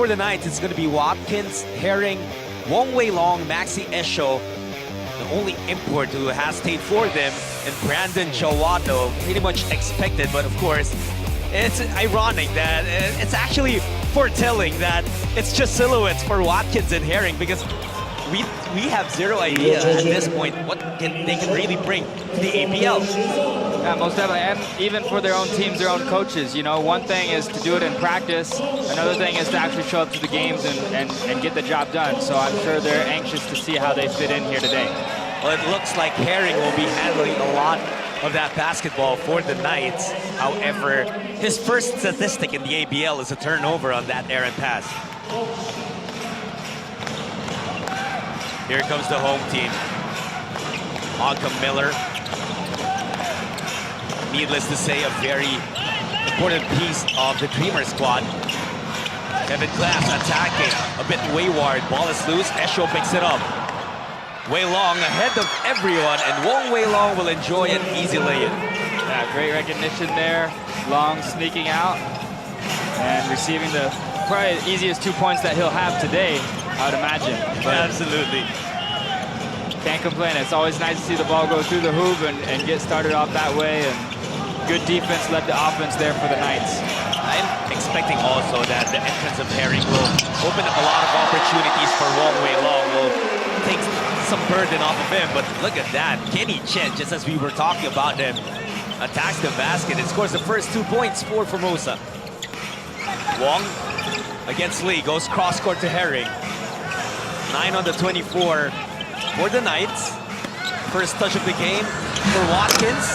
for the Knights, it's going to be Watkins, Herring, Wong Wei Long, Maxi Esho, the only import who has stayed for them, and Brandon Chawato. Pretty much expected, but of course, it's ironic that it's actually foretelling that it's just silhouettes for Watkins and Herring, because we have zero idea at this point what they can really bring to the ABL. Yeah, most definitely, and even for their own teams, their own coaches. You know, one thing is to do it in practice, another thing is to actually show up to the games and get the job done. So I'm sure they're anxious to see how they fit in here today. Well, it looks like Herring will be handling a lot of that basketball for the Knights. However, his first statistic in the ABL is a turnover on that errant pass. Here comes the home team. Malcolm Miller. Needless to say, a very important piece of the Dreamer squad. Kevin Glass attacking, a bit wayward. Ball is loose, Esho picks it up. Wei Long ahead of everyone, and Wong Wei Long will enjoy an easy lay-in. Yeah, great recognition there. Long sneaking out and receiving the probably the easiest 2 points that he'll have today, I would imagine. But absolutely. Can't complain. It's always nice to see the ball go through the hoop and get started off that way. And good defense led the offense there for the Knights. I'm expecting also that the entrance of Herring will open up a lot of opportunities for Wong Wei Long. Will take some burden off of him, but look at that. Kenny Chen, just as we were talking about him, attacks the basket and scores the first 2 points for Formosa. Wong against Lee, goes cross-court to Herring. 9 on the 24 for the Knights. First touch of the game for Watkins.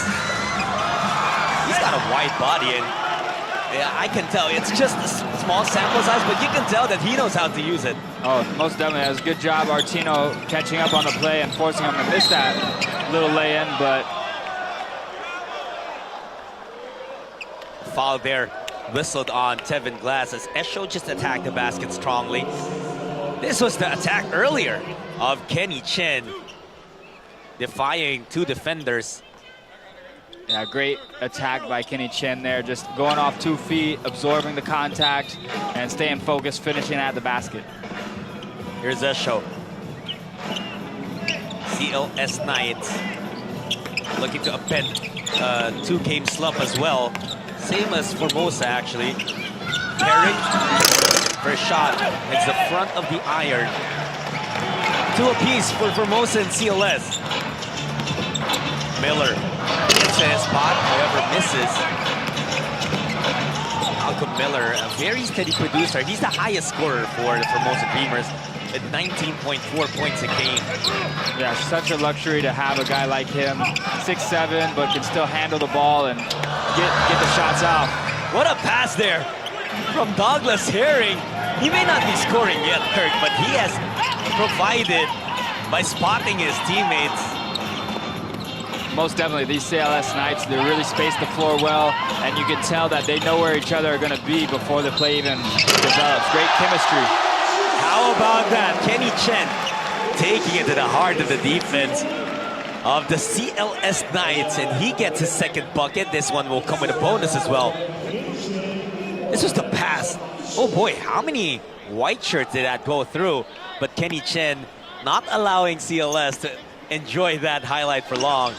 He's got a wide body, and yeah, I can tell it's just a small sample size, but you can tell that he knows how to use it. Oh, most definitely. That was a good job, Artino, catching up on the play and forcing him to miss that little lay-in, but foul there whistled on Tevin Glass as Esho just attacked the basket strongly. This was the attack earlier of Kenny Chen, defying 2 defenders. yeah, great attack by Kenny Chen there, just going off 2 feet, absorbing the contact, and staying focused, finishing at the basket. Here's Esho. CLS Knights looking to append 2-game slump as well. Same as Formosa, actually. Herring, first shot, hits the front of the iron. 2 apiece for Formosa and CLS. Miller gets to his spot, however misses. Malcolm Miller, a very steady producer. He's the highest scorer for the Formosa Dreamers at 19.4 points a game. Yeah, such a luxury to have a guy like him, 6'7", but can still handle the ball and get the shots out. What a pass there from Douglas Herring. He may not be scoring yet, Kirk, but he has provided by spotting his teammates. Most definitely, these CLS Knights, they really space the floor well, and you can tell that they know where each other are going to be before the play even develops. Great chemistry. How about that? Kenny Chen taking it to the heart of the defense of the CLS Knights, and he gets his second bucket. This one will come with a bonus as well. This was the pass. Oh boy, how many white shirts did that go through? But Kenny Chen not allowing CLS to enjoy that highlight for long.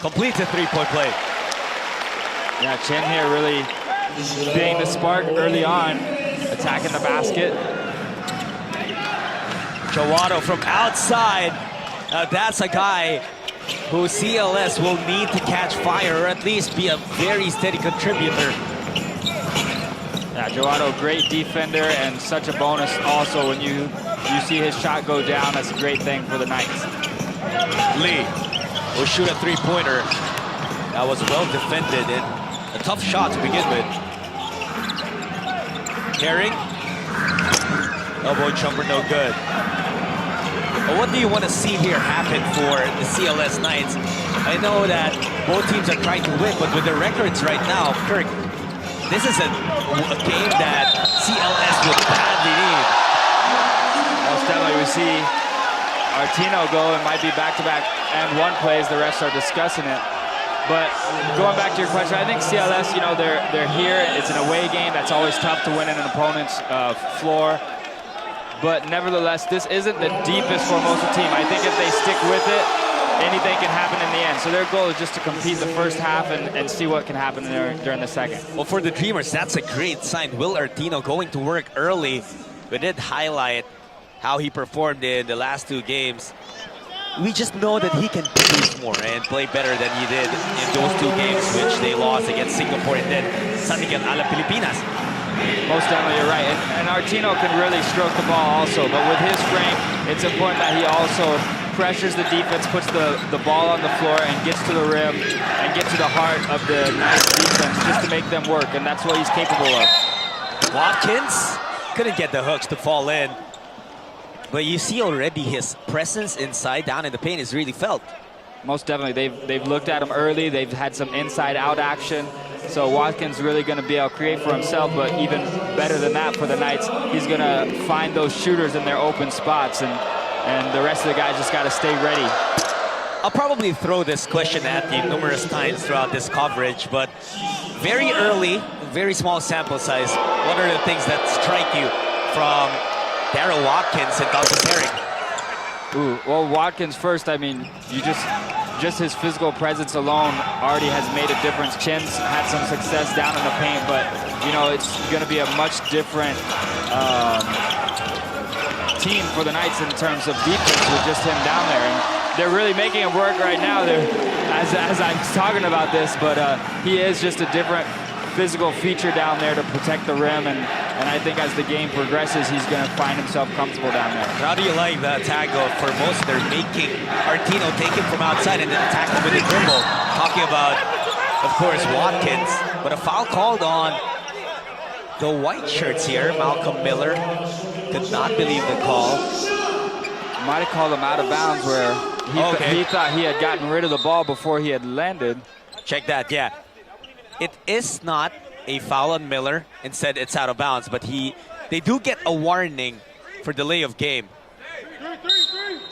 Completes a 3-point play. Yeah, Chen here really being the spark early on, attacking the basket. Chawato from outside. That's a guy who CLS will need to catch fire, or at least be a very steady contributor. Yeah, Chawato, great defender, and such a bonus also when you see his shot go down. That's a great thing for the Knights. Lee will shoot a 3-pointer. That was well defended and a tough shot to begin with. Herring. Elbow jumper, no good. But what do you want to see here happen for the CLS Knights? I know that both teams are trying to win, but with the records right now, Kirk, this is a game that CLS would badly need. Most definitely, we see Artino go and might be back-to-back and 1 plays. The refs are discussing it. But going back to your question, I think CLS, you know, they're here. It's an away game. That's always tough to win in an opponent's floor. But nevertheless, this isn't the deepest Formosa team. I think if they stick with it, anything can happen in the end. So their goal is just to compete the first half and see what can happen during the second. Well, for the Dreamers, that's a great sign. Will Artino going to work early. We did highlight how he performed in the last 2 games. We just know that he can produce more and play better than he did in those 2 games, which they lost against Singapore and then Sandigan a la Pilipinas. Most definitely, you're right. And Artino can really stroke the ball also, but with his strength, it's important that he also pressures the defense, puts the ball on the floor, and gets to the rim and get to the heart of the nice defense just to make them work, and that's what he's capable of. Watkins couldn't get the hooks to fall in, but you see already his presence inside down in the paint is really felt. Most definitely. They've looked at him early. They've had some inside-out action. So Watkins really going to be able to create for himself, but even better than that for the Knights, he's going to find those shooters in their open spots, and the rest of the guys just got to stay ready. I'll probably throw this question at you numerous times throughout this coverage, but very early, very small sample size, what are the things that strike you from Daryl Watkins and Douglas Herring? Ooh, well, Watkins first, I mean, just his physical presence alone already has made a difference. Chen's had some success down in the paint, but, you know, it's going to be a much different team for the Knights in terms of defense with just him down there. And they're really making it work right now. As I'm talking about this, but he is just a different physical feature down there to protect the rim, and I think as the game progresses, he's going to find himself comfortable down there. How do you like the attack of Formosa? They're making Artino take him from outside and then attack him with a dribble. Talking about, of course, Watkins, but a foul called on the white shirts here. Malcolm Miller did not believe the call. Might have called him out of bounds where he thought he had gotten rid of the ball before he had landed. Check that, yeah. It is not a foul on Miller. Instead, it's out of bounds. But they do get a warning for delay of game.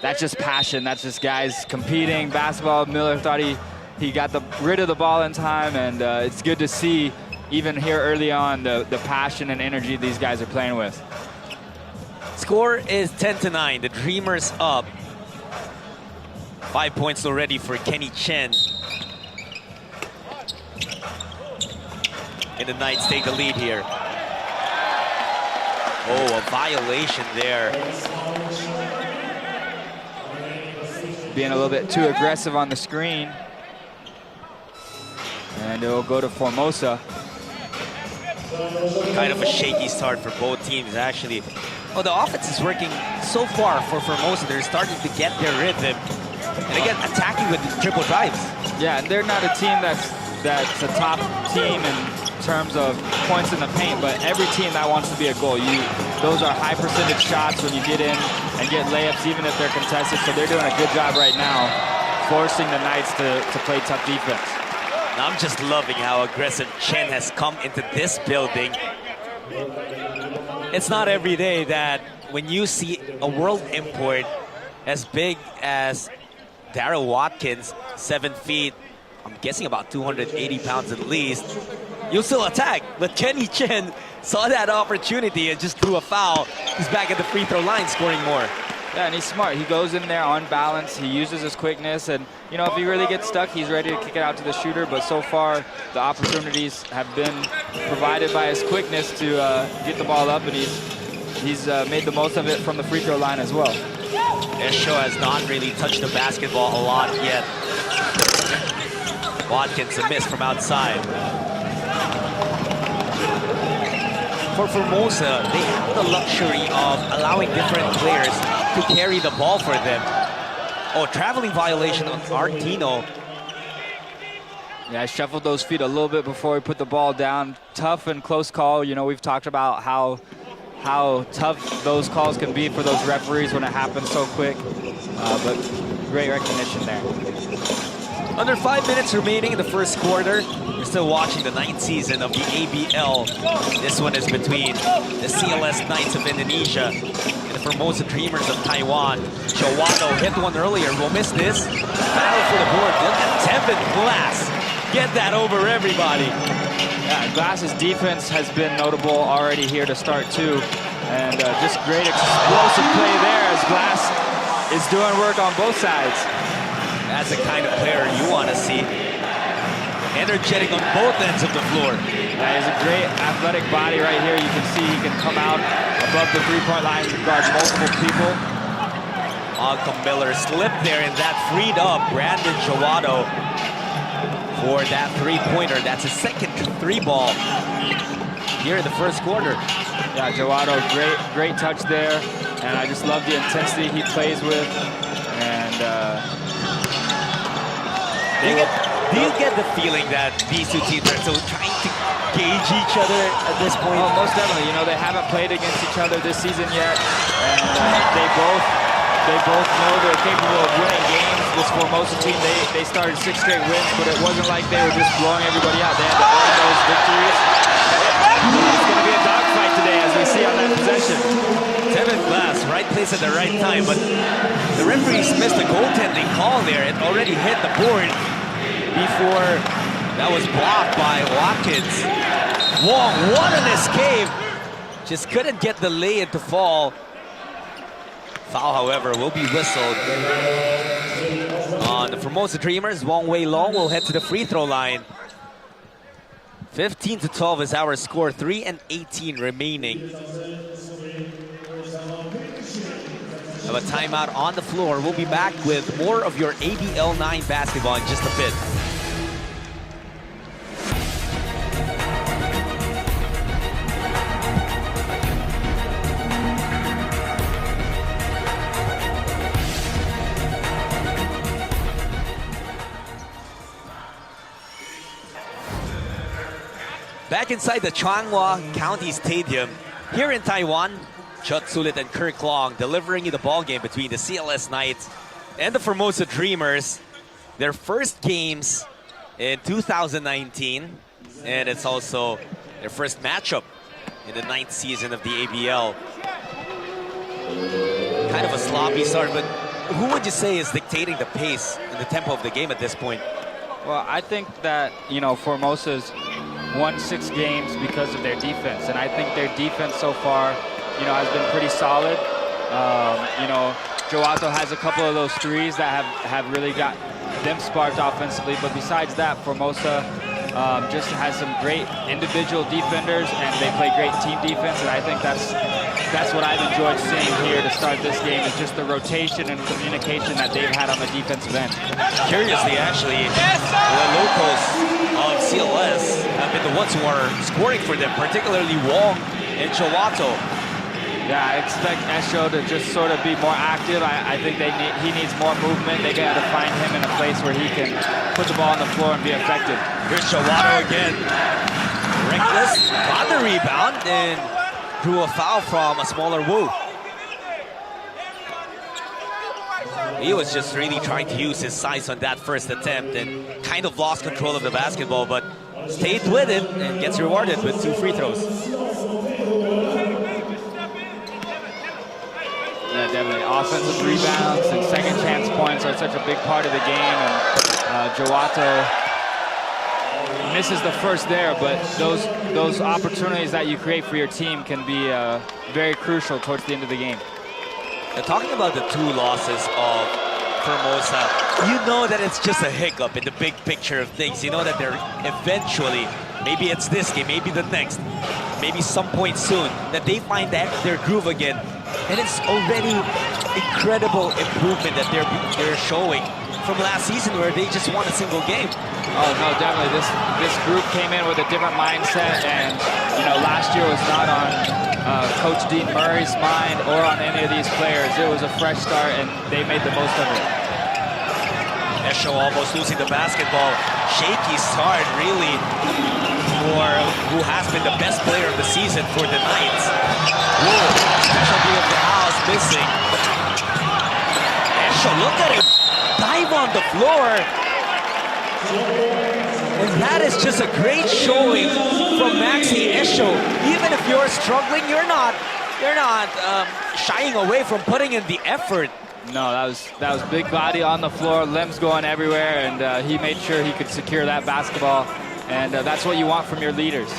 That's just passion. That's just guys competing. Basketball, Miller thought he got rid of the ball in time. And it's good to see, even here early on, the passion and energy these guys are playing with. Score is 10-9. The Dreamers up. 5 points already for Kenny Chen. And the Knights take the lead here. Oh, a violation there. Being a little bit too aggressive on the screen. And it will go to Formosa. Kind of a shaky start for both teams, actually. Oh, the offense is working so far for Formosa. They're starting to get their rhythm. And again, attacking with triple drives. Yeah, and they're not a team that's a top team in terms of points in the paint, but every team that wants to be a goal, those are high percentage shots when you get in and get layups, even if they're contested. So they're doing a good job right now, forcing the Knights to play tough defense. I'm just loving how aggressive Chen has come into this building. It's not every day that when you see a world import as big as Daryl Watkins, 7 feet, I'm guessing about 280 pounds at least, you'll still attack. But Kenny Chen saw that opportunity and just threw a foul. He's back at the free throw line scoring more. Yeah, and he's smart. He goes in there on balance. He uses his quickness, and you know, if he really gets stuck, he's ready to kick it out to the shooter. But so far, the opportunities have been provided by his quickness to get the ball up, and he's made the most of it from the free throw line as well. Esho has not really touched the basketball a lot yet. Watkins a miss from outside. For Formosa, they have the luxury of allowing different players to carry the ball for them. Oh, traveling violation on Artino. Yeah, I shuffled those feet a little bit before he put the ball down. Tough and close call. You know, we've talked about how tough those calls can be for those referees when it happens so quick. But great recognition there. Under 5 minutes remaining in the first quarter. We're still watching the 9th season of the ABL. This one is between the CLS Knights of Indonesia and the Formosa Dreamers of Taiwan. Chawano hit one earlier. We'll miss this. Battle for the board. Look at Tevin Glass get that over everybody. Yeah, Glass's defense has been notable already here to start too. And just great explosive play there as Glass is doing work on both sides. That's the kind of player you want to see. Energetic on both ends of the floor. Yeah, he's a great athletic body right here. You can see he can come out above the three-point line and guard multiple people. Malcolm Miller slipped there, and that freed up Brandon Jowato for that three-pointer. That's his second three ball here in the first quarter. Yeah, Jowato, great touch there, and I just love the intensity he plays with. And do you get the feeling that these two teams are still trying to gauge each other at this point? Oh, most definitely. You know, they haven't played against each other this season yet, and they both know they're capable of winning games. This Formosa team, they started 6 straight wins, but it wasn't like they were just blowing everybody out. They had to earn those victories. It's going to be a dogfight today, as we see on that possession. Tevin Glass, right place at the right time, but the referees missed a goaltending call there. It already hit the board before that was blocked by Watkins. Wong, what an escape! Just couldn't get the lay-in to fall. Foul, however, will be whistled on the Formosa Dreamers. Wong Wei Long will head to the free throw line. 15-12 is our score, 3 and 18 remaining. Have a timeout on the floor. We'll be back with more of your ABL 9 basketball in just a bit. Back inside the Changhua County Stadium, here in Taiwan, Chut Sulit and Kirk Long delivering you the ball game between the CLS Knights and the Formosa Dreamers. Their first games in 2019, and it's also their first matchup in the 9th season of the ABL. Kind of a sloppy start, but who would you say is dictating the pace and the tempo of the game at this point? Well, I think that, you know, Formosa's won 6 games because of their defense, and I think their defense so far, you know, has been pretty solid. You know, Jowato has a couple of those threes that have really got them sparked offensively, but besides that, Formosa just has some great individual defenders, and they play great team defense, and I think that's what I've enjoyed seeing here to start this game, is just the rotation and communication that they've had on the defensive end. Curiously, actually, the locals of CLS have been the ones who are scoring for them, particularly Wong and Jowato. Yeah, I expect Esho to just sort of be more active. I think he needs more movement. They got to find him in a place where he can put the ball on the floor and be effective. Here's Jowato again. Reckless, got the rebound, and drew a foul from a smaller Wu. He was just really trying to use his size on that first attempt and kind of lost control of the basketball, but stayed with it and gets rewarded with 2 free throws. Yeah, definitely. Offensive rebounds and second chance points are such a big part of the game, and Jowato misses the first there, but those opportunities that you create for your team can be very crucial towards the end of the game. Now, talking about the 2 losses of Formosa, you know that it's just a hiccup in the big picture of things. You know that they're eventually, maybe it's this game, maybe the next, maybe some point soon, that they find their groove again. And it's already incredible improvement that they're showing from last season, where they just won a single game. Oh no, definitely. This group came in with a different mindset, and you know, last year was not on Coach Dean Murray's mind or on any of these players. It was a fresh start, and they made the most of it. Esho almost losing the basketball. Shaky start, really, for who has been the best player of the season for the Knights. Whoa, specialty of the house missing. Esho, look at him dive on the floor. And that is just a great showing from Maxi Esho. Even if you're struggling, you're not shying away from putting in the effort No, that was big body on the floor, limbs going everywhere, and he made sure he could secure that basketball. And that's what you want from your leaders.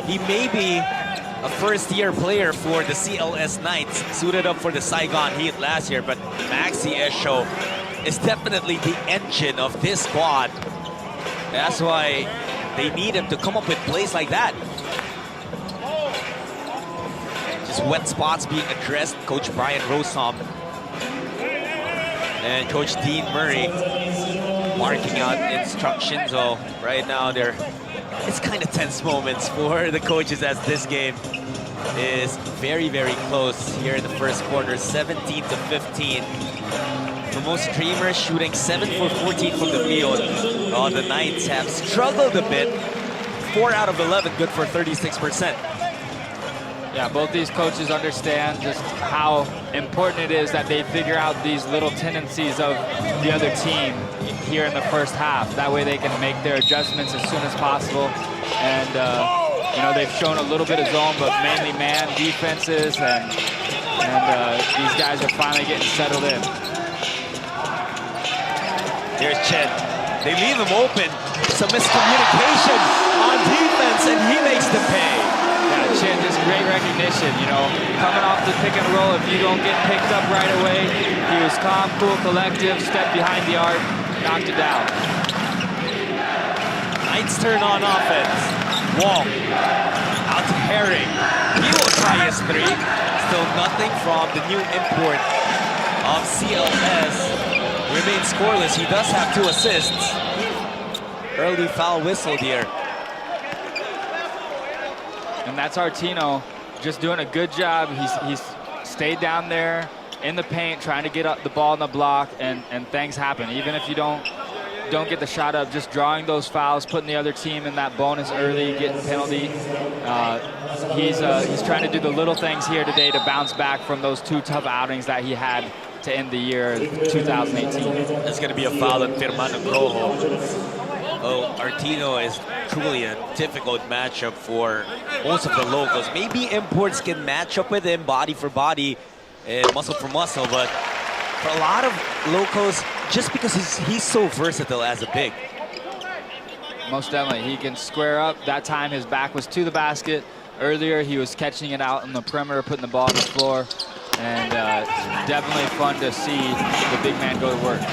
He may be a first-year player for the CLS Knights, suited up for the Saigon Heat last year, but Maxi Esho is definitely the engine of this squad. That's why they need him to come up with plays like that. Just wet spots being addressed. Coach Brian Rosom and Coach Dean Murray marking out instructions. So right now it's kind of tense moments for the coaches as this game is very, very close here in the first quarter, 17 to 15. Formosa Dreamers shooting 7 for 14 from the field. The Knights have struggled a bit. 4 out of 11, good for 36%. Yeah, both these coaches understand just how important it is that they figure out these little tendencies of the other team here in the first half. That way they can make their adjustments as soon as possible. And, you know, they've shown a little bit of zone, but mainly man defenses, and these guys are finally getting settled in. There's Chen. They leave him open. Some miscommunication on defense, and he makes the pay. Yeah, Chen, just great recognition, you know, coming off the pick and roll. If you don't get picked up right away, he was calm, cool, collective, stepped behind the arc, knocked it down. Knights turn on offense. Wong out to Herring. He will try his 3. Still nothing from the new import of CLS. Remains scoreless. He does have 2 assists. Early foul whistled here. And that's Artino just doing a good job. He's stayed down there in the paint, trying to get up the ball in the block, and things happen. Even if you don't get the shot up, just drawing those fouls, putting the other team in that bonus early, getting penalty. He's trying to do the little things here today to bounce back from those 2 tough outings that he had to end the year 2018. There's going to be a foul on Firmano Groho. Oh, Artino is truly a difficult matchup for most of the locals. Maybe imports can match up with him body for body and muscle for muscle, but for a lot of locals, just because he's so versatile as a big. Most definitely, he can square up. That time his back was to the basket. Earlier he was catching it out on the perimeter, putting the ball on the floor. And definitely fun to see the big man go to work.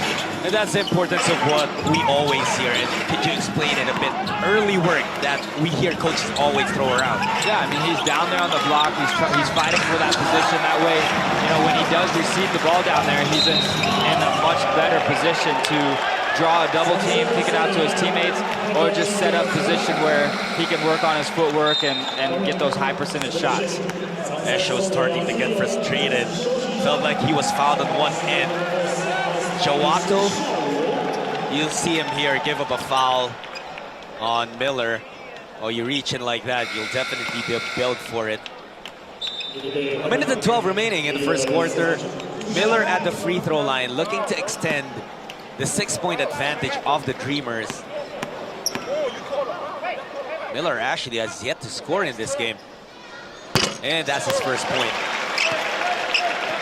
And that's the importance of what we always hear. And could you explain it a bit? Early work that we hear coaches always throw around. Yeah, I mean, he's down there on the block. He's fighting for that position. That way, you know, when he does receive the ball down there, he's in a much better position to draw a double team, kick it out to his teammates, or just set up position where he can work on his footwork and get those high percentage shots. Esho starting to get frustrated. Felt like he was fouled on one end. Jawato, you'll see him here give up a foul on Miller. Oh, you reach in like that, you'll definitely be billed for it. 1 minute and 12 remaining in the first quarter. Miller at the free throw line, looking to extend the 6-point advantage of the Dreamers. Miller actually has yet to score in this game. And that's his first point.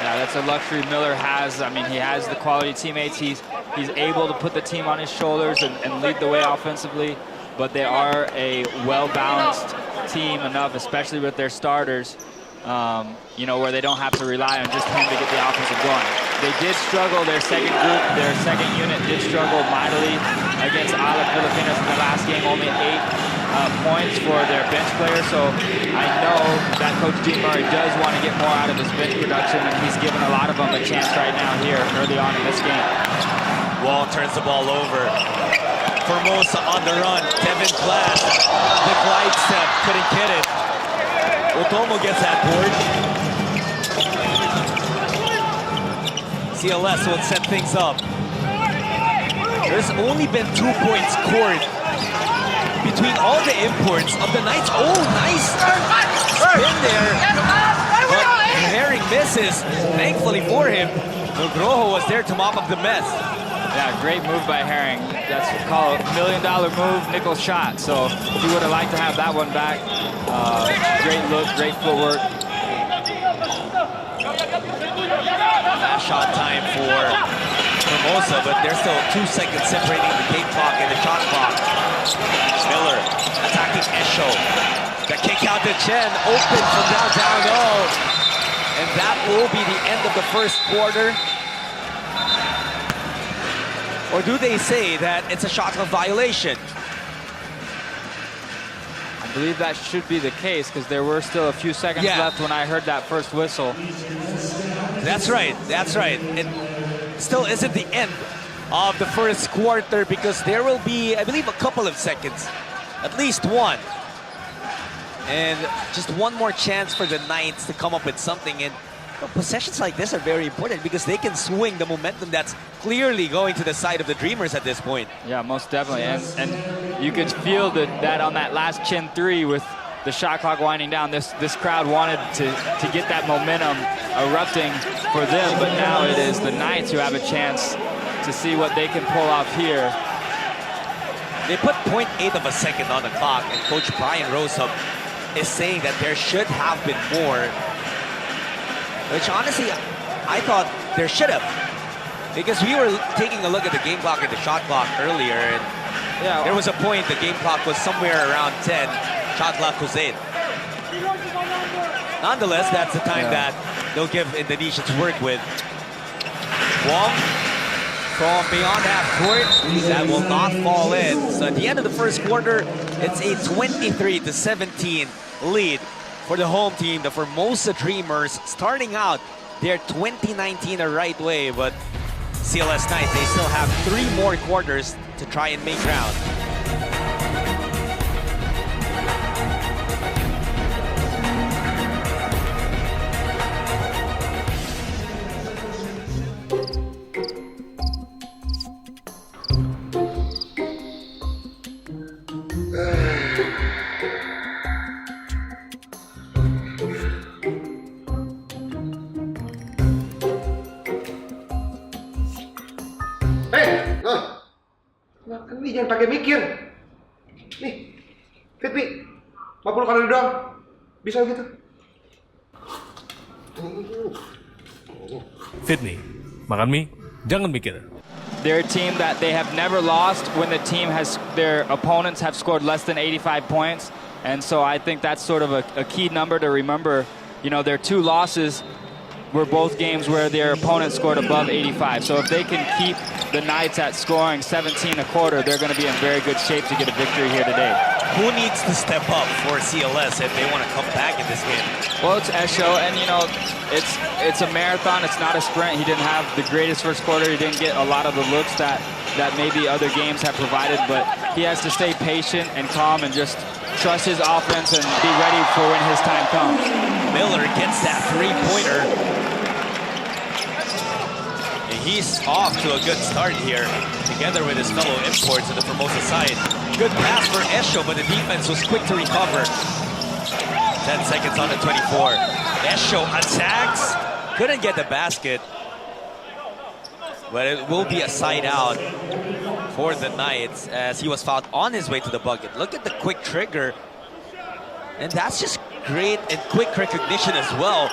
Yeah, that's a luxury Miller has. I mean, he has the quality teammates. He's able to put the team on his shoulders and lead the way offensively. But they are a well-balanced team enough, especially with their starters, you know, where they don't have to rely on just him to get the offensive going. They did struggle, their second unit did struggle mightily against Ala Filipinas in the last game, only 8 points for their bench player. So I know that Coach Dean Murray does want to get more out of his bench production, and he's given a lot of them a chance right now here early on in this game. Wall turns the ball over. Formosa on the run. Devin Glass, the glide step, couldn't get it. Otomo gets that board. CLS will set things up. There's only been 2 points scored between all the imports of the Knights. Oh, nice spin there. But Herring misses. Thankfully for him, Nugroho was there to mop up the mess. Yeah, great move by Herring. That's called $1 million move, nickel shot. So he would have liked to have that one back. Great look, great footwork. Last shot time for Formosa, but there's still 2 seconds separating the game clock and the shot clock. Miller attacking Esho. The kick out to Chen, open from downtown low. And that will be the end of the first quarter. Or do they say that it's a shot clock violation? I believe that should be the case because there were still a few seconds left when I heard that first whistle. That's right, that's right. It still isn't the end of the first quarter because there will be, I believe, a couple of seconds. At least one. And just one more chance for the Knights to come up with something. And possessions like this are very important because they can swing the momentum that's clearly going to the side of the Dreamers at this point. Yeah, most definitely. And you could feel that on that last Chen 3 with the shot clock winding down, this crowd wanted to get that momentum erupting for them, but now it is the Knights who have a chance to see what they can pull off here. They put 0.8 of a second on the clock, and Coach Brian Roseham is saying that there should have been more, which honestly, I thought there should have. Because we were taking a look at the game clock and the shot clock earlier, and there was a point the game clock was somewhere around 10, shot clock was 8. Nonetheless, that's the time that they'll give Indonesians work with. Wong from beyond half court, that will not fall in. So at the end of the first quarter, it's a 23-17 lead for the home team, the Formosa Dreamers, starting out their 2019 the right way, but CLS Knights, they still have 3 more quarters to try and make ground. Makan nih, jangan pakai mikir. Nih, fit Mi, 50 kalori doang. Bisa gitu. Fit nih, makan mie, jangan mikir. They're a team that they have never lost when their opponents have scored less than 85 points. And so I think that's sort of a key number to remember. You know, their 2 losses were both games where their opponents scored above 85. So if they can keep the Knights at scoring 17 a quarter, they're going to be in very good shape to get a victory here today. Who needs to step up for CLS if they want to come back in this game? Well, it's Esho, and you know, it's a marathon. It's not a sprint. He didn't have the greatest first quarter. He didn't get a lot of the looks that maybe other games have provided, but he has to stay patient and calm and just trust his offense and be ready for when his time comes. Miller gets that 3-pointer. He's off to a good start here, together with his fellow imports on the Formosa side. Good pass for Esho, but the defense was quick to recover. 10 seconds on the 24. Esho attacks, couldn't get the basket, but it will be a side out for the Knights as he was fouled on his way to the bucket. Look at the quick trigger, and that's just great and quick recognition as well.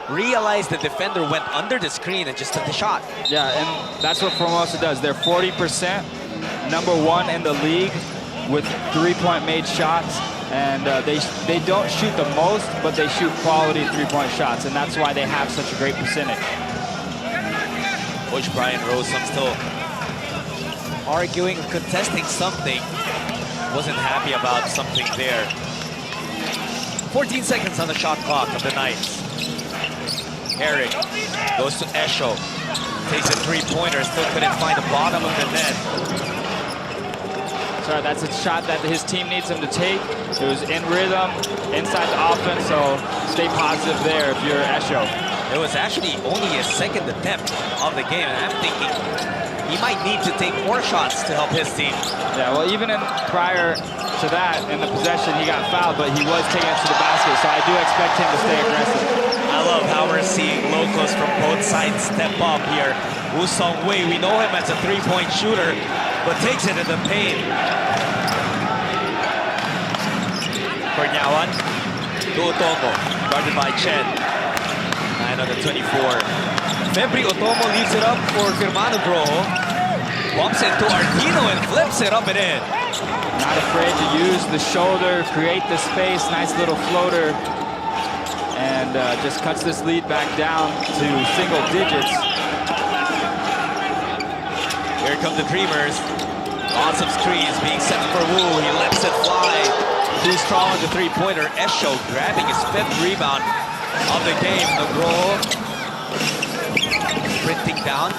Realized the defender went under the screen and just took the shot. Yeah, and that's what Formosa does. They're 40%, #1 in the league with 3-point made shots. And they don't shoot the most, but they shoot quality 3-point shots, and that's why they have such a great percentage. Coach Brian Roseham still arguing, contesting something. Wasn't happy about something there. 14 seconds on the shot clock of the Knights. Herrick goes to Esho, takes a 3-pointer, still couldn't find the bottom of the net. Sorry, that's a shot that his team needs him to take. It was in rhythm, inside the offense, so stay positive there if you're Esho. It was actually only his second attempt of the game, and I'm thinking he might need to take more shots to help his team. Yeah, well, even prior to that, in the possession, he got fouled, but he was taking it to the basket, so I do expect him to stay aggressive. I love how we're seeing locals from both sides step up here. Woo Sung Wei, we know him as a 3-point shooter, but takes it in the paint. Kornyawan, Tuotongo, guarded by Chen. And on the 24, Febri Otomo leaves it up for Firmano Groho. Bumps into Artino and flips it up and in. Not afraid to use the shoulder, create the space, nice little floater. And just cuts this lead back down to single digits. Here come the Dreamers. Lots of screens being set for Wu. He lets it fly. Too strong on the three-pointer. Esho grabbing his 5th rebound of the game. Groho sprinting down.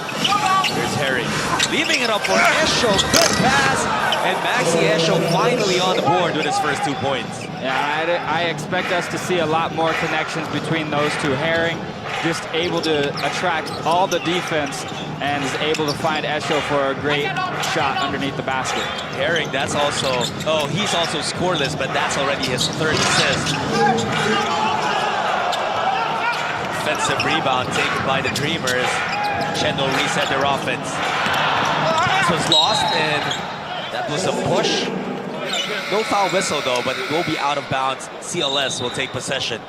Here's Harry. Leaving it up for Esho. Good pass. And Maxi Esho finally on the board with his first 2 points. Yeah, I expect us to see a lot more connections between those two. Herring just able to attract all the defense and is able to find Esho for a great shot underneath the basket. Herring, that's also, oh, he's also scoreless, but that's already his 3rd assist. Offensive rebound taken by the Dreamers. Chendo reset their offense. This was lost, and that was a push. No foul whistle though, but it will be out of bounds. CLS will take possession.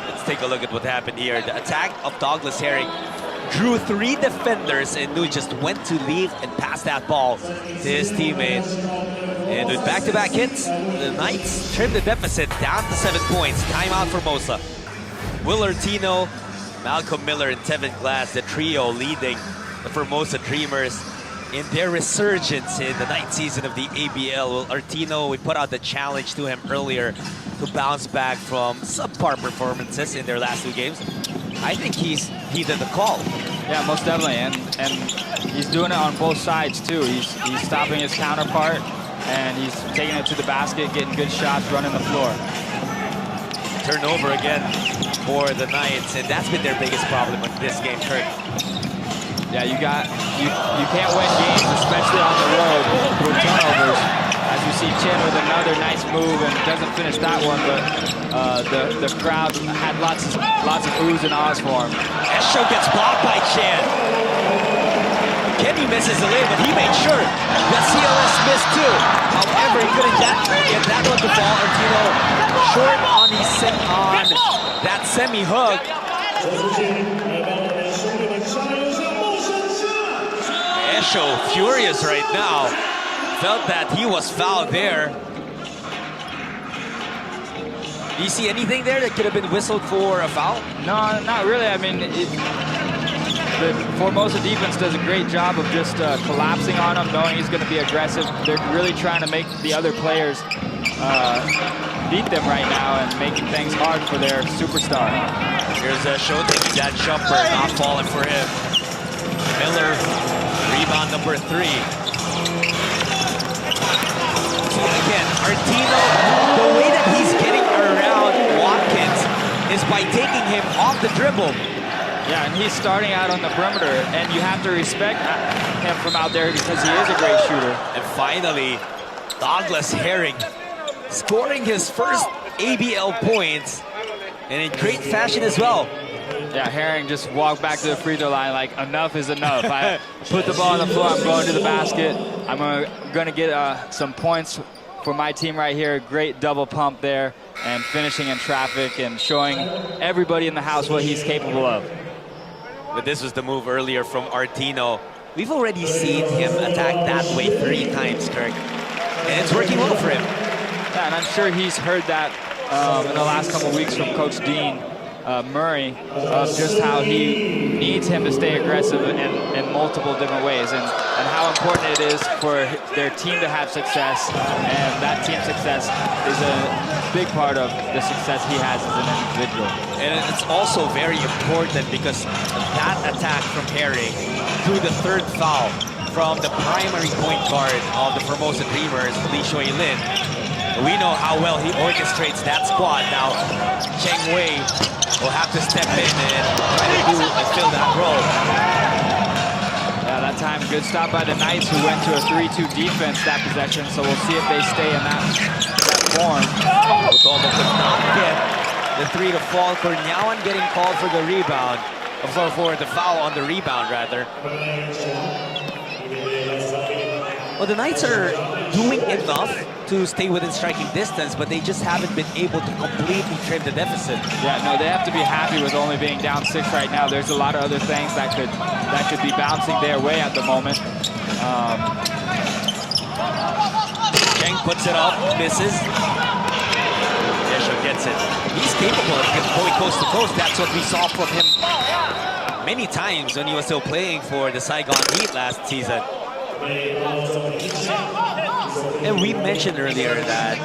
Let's take a look at what happened here. The attack of Douglas Herring drew 3 defenders and knew just when to leave and pass that ball to his teammate. And with back-to-back hits, the Knights trimmed the deficit down to 7 points. Timeout for Formosa. Will Artino, Malcolm Miller, and Tevin Glass, the trio leading the Formosa Dreamers in their resurgence in the 9th season of the ABL. Well, Artino, we put out the challenge to him earlier to bounce back from subpar performances in their last 2 games. I think he's heeded the call. Yeah, most definitely, and he's doing it on both sides too. He's stopping his counterpart, and he's taking it to the basket, getting good shots, running the floor. Turnover again for the Knights, and that's been their biggest problem in this game, Kirk. Yeah, you can't win games, especially on the road, with turnovers. As you see Chen with another nice move, and doesn't finish that one, but the crowd had lots of oohs and ahs for him. Esho gets blocked by Chen. Kenny misses the lay, but he made sure that CLS missed too. However, he couldn't get that one to fall. Artino short on that semi-hook. Esho furious right now. Felt that he was fouled there. Do you see anything there that could have been whistled for a foul? No, not really. I mean, the Formosa defense does a great job of just collapsing on him, knowing he's going to be aggressive. They're really trying to make the other players beat them right now and making things hard for their superstar. Here's Esho taking that jumper, not falling for him. Miller, rebound number 3. Again, Artino, the way that he's getting around Watkins is by taking him off the dribble. Yeah, and he's starting out on the perimeter, and you have to respect him from out there because he is a great shooter. And finally, Douglas Herring scoring his first ABL points, and in great fashion as well. Yeah, Herring just walked back to the free throw line like, enough is enough. I put the ball on the floor, I'm going to the basket. I'm going to get some points for my team right here. Great double pump there, and finishing in traffic and showing everybody in the house what he's capable of. But this was the move earlier from Artino. We've already seen him attack that way 3 times, Kirk. And it's working well for him. Yeah, and I'm sure he's heard that in the last couple of weeks from Coach Dean Murray, of just how he needs him to stay aggressive in multiple different ways, and how important it is for their team to have success, and that team success is a big part of the success he has as an individual. And it's also very important because that attack from Herring through the 3rd foul from the primary point guard of the Formosa Dreamers, Lee Shui Lin. We know how well he orchestrates that squad. Now, Cheng Wei will have to step in and try to fill that role. Yeah, that time, good stop by the Knights, who went to a 3-2 defense that possession, so we'll see if they stay in that form. Otomo could not get the 3 to fall. Cornyawan getting called for the rebound, for the foul on the rebound, rather. Well, the Knights are doing enough to stay within striking distance, but they just haven't been able to completely trim the deficit. Yeah, no, they have to be happy with only being down 6 right now. There's a lot of other things that could be bouncing their way at the moment. Cheng puts it up, misses. Esho gets it. He's capable of going coast to coast. That's what we saw from him many times when he was still playing for the Saigon Heat last season. And we mentioned earlier that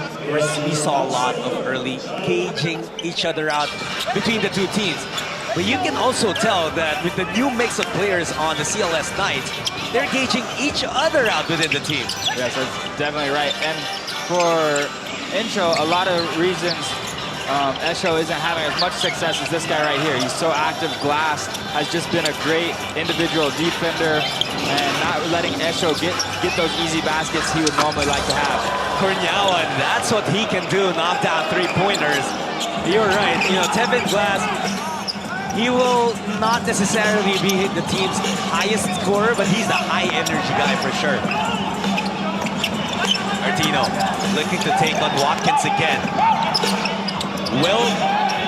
we saw a lot of early gauging each other out between the two teams. But you can also tell that with the new mix of players on the CLS Knights, they're gauging each other out within the team. Yes, that's definitely right. And for Intro, a lot of reasons Esho isn't having as much success as this guy right here. He's so active. Glass has just been a great individual defender and not letting Esho get those easy baskets he would normally like to have. Cornyawan, that's what he can do, knock down three-pointers. You're right, you know, Tevin Glass, he will not necessarily be the team's highest scorer, but he's the high-energy guy for sure. Artino looking to take on Watkins again. Will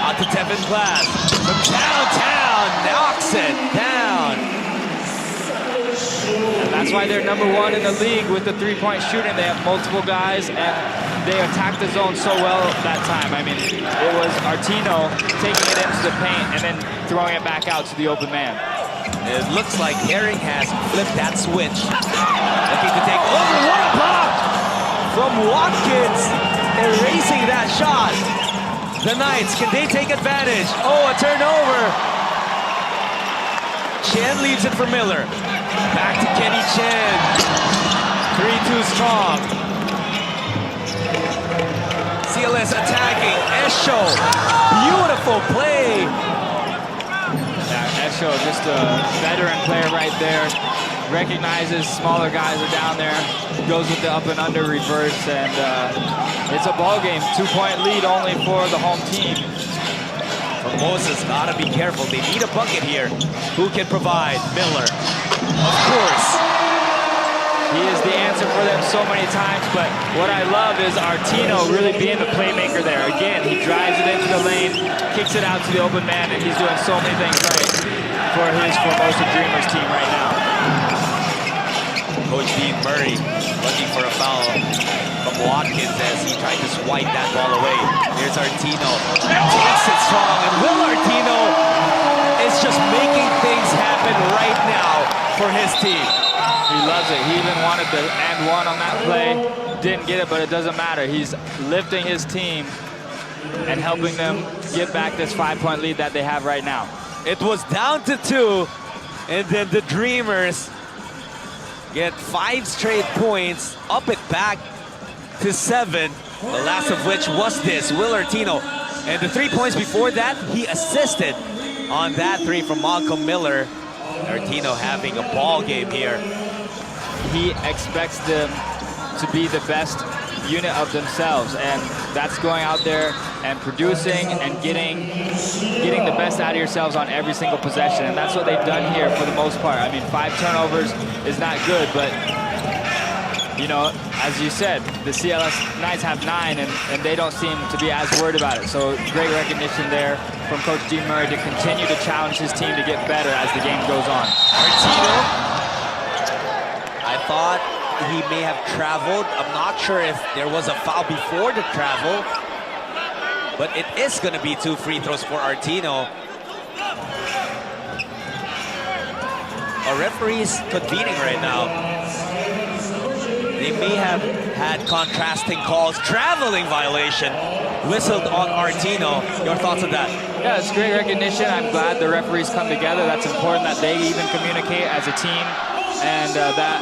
out to Tevin Glass from downtown, knocks it down. And that's why they're #1 in the league with the three-point shooting. They have multiple guys, and they attacked the zone so well that time. I mean, it was Artino taking it into the paint and then throwing it back out to the open man. It looks like Herring has flipped that switch. Looking to take over. What a block from Watkins, erasing that shot. The Knights, can they take advantage? Oh, a turnover. Chen leaves it for Miller. Back to Kenny Chen. 3-2 strong. CLS attacking. Esho. Beautiful play. Yeah, Esho, just a veteran player right there. Recognizes smaller guys are down there. Goes with the up and under reverse, and it's a ball game. 2-point lead only for the home team. Formosa's gotta be careful. They need a bucket here. Who can provide? Miller. Of course. He is the answer for them so many times, but what I love is Artino really being the playmaker there. Again, he drives it into the lane, kicks it out to the open man, and he's doing so many things right for his Formosa Dreamers team right now. Coach Dean Murray looking for a foul from Watkins as he tried to swipe that ball away. Here's Artino. Takes it strong, and Will Artino is just making things happen right now for his team. He loves it. He even wanted the and one on that play. Didn't get it, but it doesn't matter. He's lifting his team and helping them get back this 5-point lead that they have right now. It was down to 2, and then the Dreamers get 5 straight points, up it back to 7, the last of which was this, Will Artino. And the 3 points before that, he assisted on that 3 from Malcolm Miller. Artino having a ball game here. He expects them to be the best unit of themselves, and that's going out there and producing and getting the best out of yourselves on every single possession, and that's what they've done here for the most part. I mean, 5 turnovers is not good, but you know, as you said, the CLS Knights have 9, and they don't seem to be as worried about it. So great recognition there from Coach Dean Murray to continue to challenge his team to get better as the game goes on. Artino, I thought he may have traveled. I'm not sure if there was a foul before the travel, but it is going to be 2 free throws for Artino. Our referees convening right now. They may have had contrasting calls. Traveling violation whistled on Artino. Your thoughts on that? Yeah, it's great recognition. I'm glad the referees come together. That's important that they even communicate as a team, and that,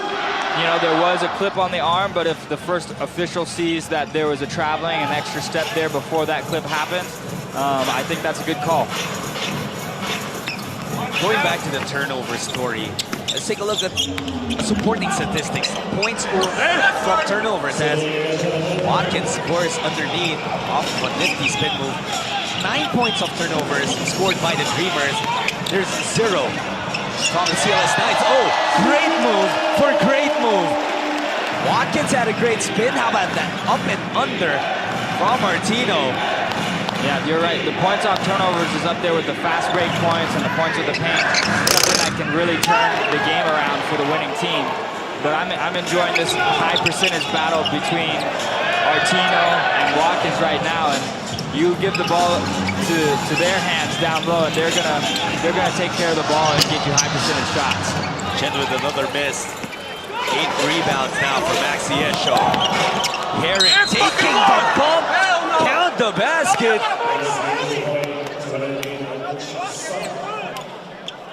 you know, there was a clip on the arm, but if the first official sees that there was a traveling, an extra step there before that clip happened, I think that's a good call. Going back to the turnover story, let's take a look at supporting statistics. Points scored from turnovers as Watkins scores underneath off of a nifty spin move. 9 points of turnovers scored by the Dreamers. There's 0 from the CLS Knights. Oh, great move for great move. Watkins had a great spin. How about that up and under from Martino? Yeah, you're right. The points off turnovers is up there with the fast break points and the points with the paint. Something that can really turn the game around for the winning team. But I'm enjoying this high percentage battle between Artino and Watkins right now. And you give the ball to their hands down low, and they're gonna take care of the ball and get you high percentage shots. Chen with another miss. 8 rebounds now for Maxi Esho. Herring taking the bump. Count the basket.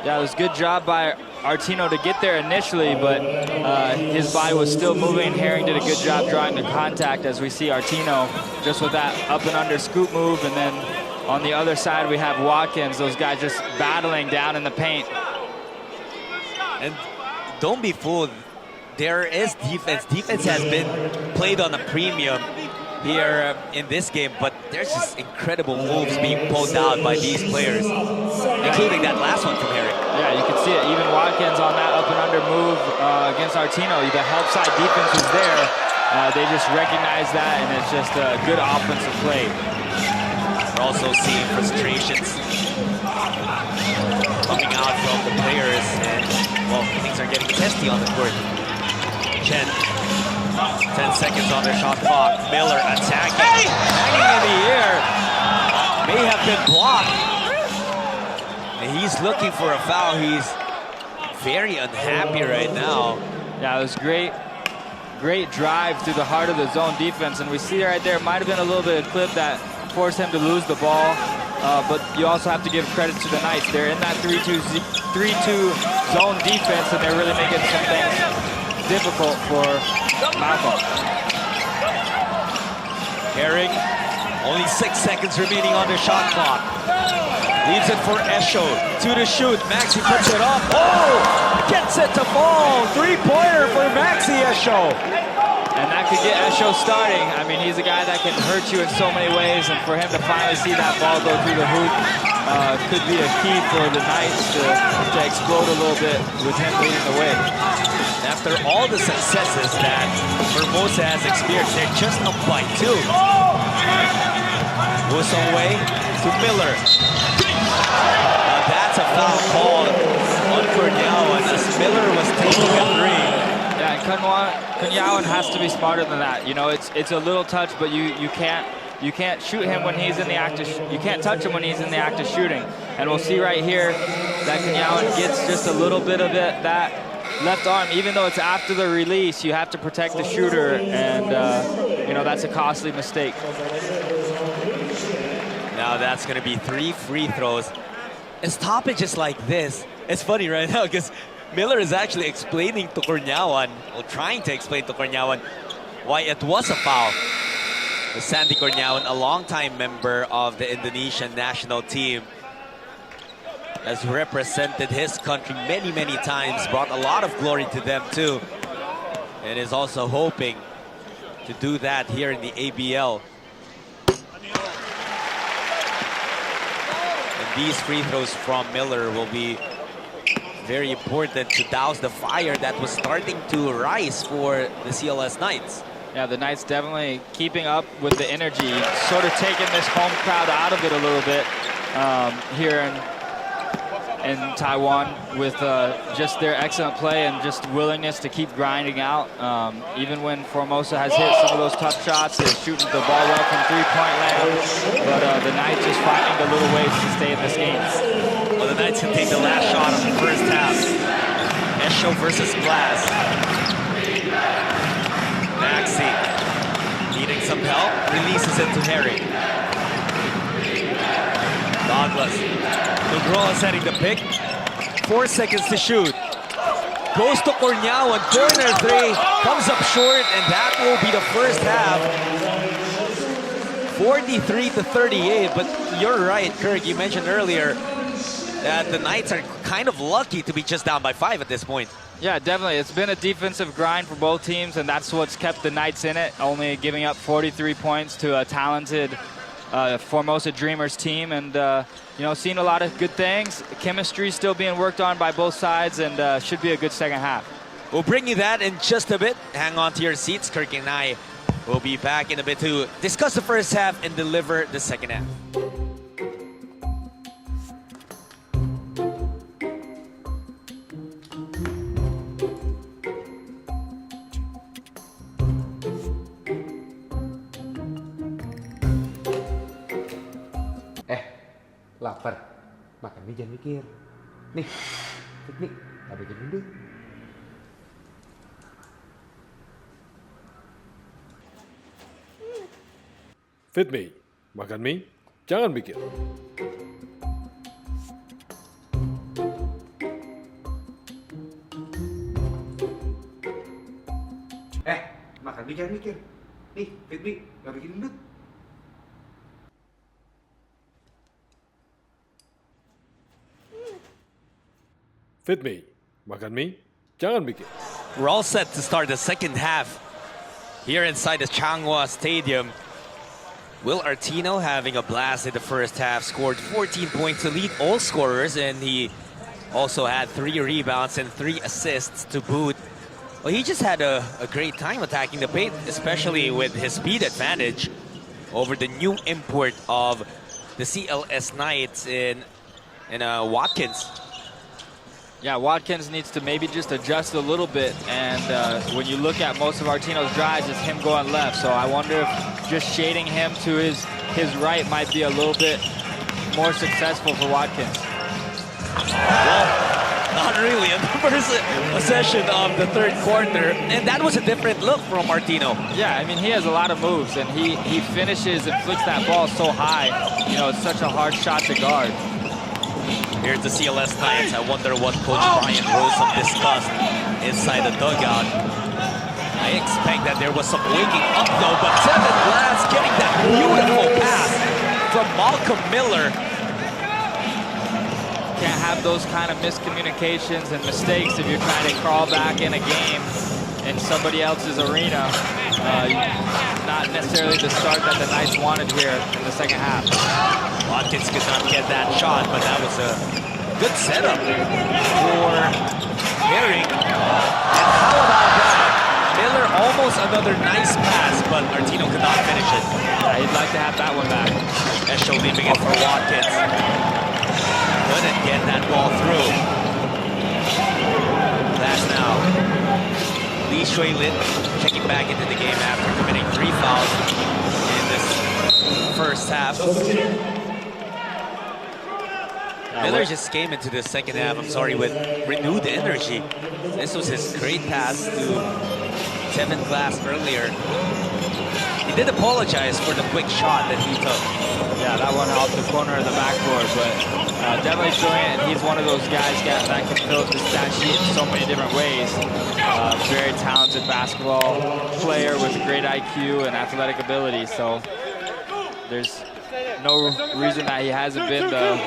Yeah, it was a good job by Artino to get there initially, but his body was still moving. Herring did a good job drawing the contact, as we see Artino just with that up and under scoop move. And then on the other side, we have Watkins, those guys just battling down in the paint. And don't be fooled. There is defense. Defense has been played on a premium here in this game, but there's just incredible moves being pulled out by these players, including that last one from Herring. Yeah, you can see it. Even Watkins on that up and under move against Artino. The help side defense is there. They just recognize that, and it's just a good offensive play. We're also seeing frustrations coming out from the players, and well, things are getting testy on the court. Chen, 10 seconds on their shot clock. Miller attacking, hanging in the air. May have been blocked. And he's looking for a foul. He's very unhappy right now. Yeah, it was great drive through the heart of the zone defense, and we see right there, might have been a little bit of clip that forced him to lose the ball, but you also have to give credit to the Knights. They're in that 3-2 zone defense, and they're really making some things difficult for Malcolm. Herring, only 6 seconds remaining on the shot clock. Leaves it for Esho, 2 to shoot. Maxi puts it up. Oh! Gets it to fall. 3-pointer for Maxi Esho. And that could get Esho starting. I mean, he's a guy that can hurt you in so many ways, and for him to finally see that ball go through the hoop could be a key for the Knights to explode a little bit with him leading the way. After all the successes that Formosa has experienced, they're just up by 2. Goes away to Miller. Now that's a foul call on Cornell, as Miller was taking a 3. Yeah, Kunyawan has to be smarter than that. You know, it's a little touch, but you can't shoot him when he's in the act of you can't touch him when he's in the act of shooting. And we'll see right here that Kunyawan gets just a little bit of it, that left arm. Even though it's after the release, you have to protect the shooter, and you know, that's a costly mistake. Now that's going to be 3 free throws. And stoppages like this, it's funny right now because Miller is actually explaining to Cornyawan, or trying to explain to Cornyawan, why it was a foul. Sandy Cornyawan, a longtime member of the Indonesian national team, has represented his country many, many times, brought a lot of glory to them too, and is also hoping to do that here in the ABL. And these free throws from Miller will be very important to douse the fire that was starting to rise for the CLS Knights. Yeah, the Knights definitely keeping up with the energy, sort of taking this home crowd out of it a little bit here in Taiwan with just their excellent play and just willingness to keep grinding out. Even when Formosa has hit some of those tough shots, they're shooting the ball well from three-point land, but the Knights just finding the little ways to stay in this game. Well, the Knights can take the last shot of the first half. Esho versus Glass. Maxi needing some help, releases it to Harry. Douglas. Nugroho setting the pick. 4 seconds to shoot. Goes to Cornyawan, corner 3, comes up short, and that will be the first half. 43-38, but you're right, Kirk, you mentioned earlier that the Knights are kind of lucky to be just down by 5 at this point. Yeah, definitely. It's been a defensive grind for both teams, and that's what's kept the Knights in it, only giving up 43 points to a talented Formosa Dreamers team, and you know, seeing a lot of good things. Chemistry still being worked on by both sides, and should be a good second half. We'll bring you that in just a bit. Hang on to your seats. Kirk and I will be back in a bit to discuss the first half and deliver the second half. Lapar. Makan nih, jangan mikir. Nih, nih, tak bikin dulu. Fit me. Makan mie, jangan mikir. Makan nih, jangan mikir. Nih, Fit me, tak bikin dulu. Fit me. Makan mie, jangan mikir. We're all set to start the second half here inside the Changhua Stadium. Will Artino, having a blast in the first half, scored 14 points to lead all scorers, and he also had 3 rebounds and 3 assists to boot. Well, he just had a great time attacking the paint, especially with his speed advantage over the new import of the CLS Knights in Watkins. Yeah, Watkins needs to maybe just adjust a little bit, and when you look at most of Artino's drives, it's him going left. So I wonder if just shading him to his right might be a little bit more successful for Watkins. Well, not really. In the first session of the third quarter, and that was a different look from Artino. Yeah, I mean, he has a lot of moves, and he finishes and flicks that ball so high. You know, it's such a hard shot to guard. Here's the CLS Knights. I wonder what Coach Brian Rosen discussed inside the dugout. I expect that there was some waking up though, but Devin Glass getting that beautiful pass from Malcolm Miller. Can't have those kind of miscommunications and mistakes if you're trying to crawl back in a game in somebody else's arena. Not necessarily the start that the Knights wanted here in the second half. Watkins could not get that shot, but that was a good setup for Herring. And how about that? Miller almost another nice pass, but Artino could not finish it. Yeah, he'd like to have that one back. Esho leaving it for Watkins. Couldn't get that ball through. That's now. Lee Shui-Lin checking back into the game after committing 3 fouls in this first half. Miller just came into the second half, with renewed energy. This was his great pass to Devin Glass earlier. He did apologize for the quick shot that he took. Yeah, that one off the corner of the backboard, but definitely showing it. He's one of those guys that can fill up the stat sheet in so many different ways. Very talented basketball player with a great IQ and athletic ability. So there's no reason that he hasn't been the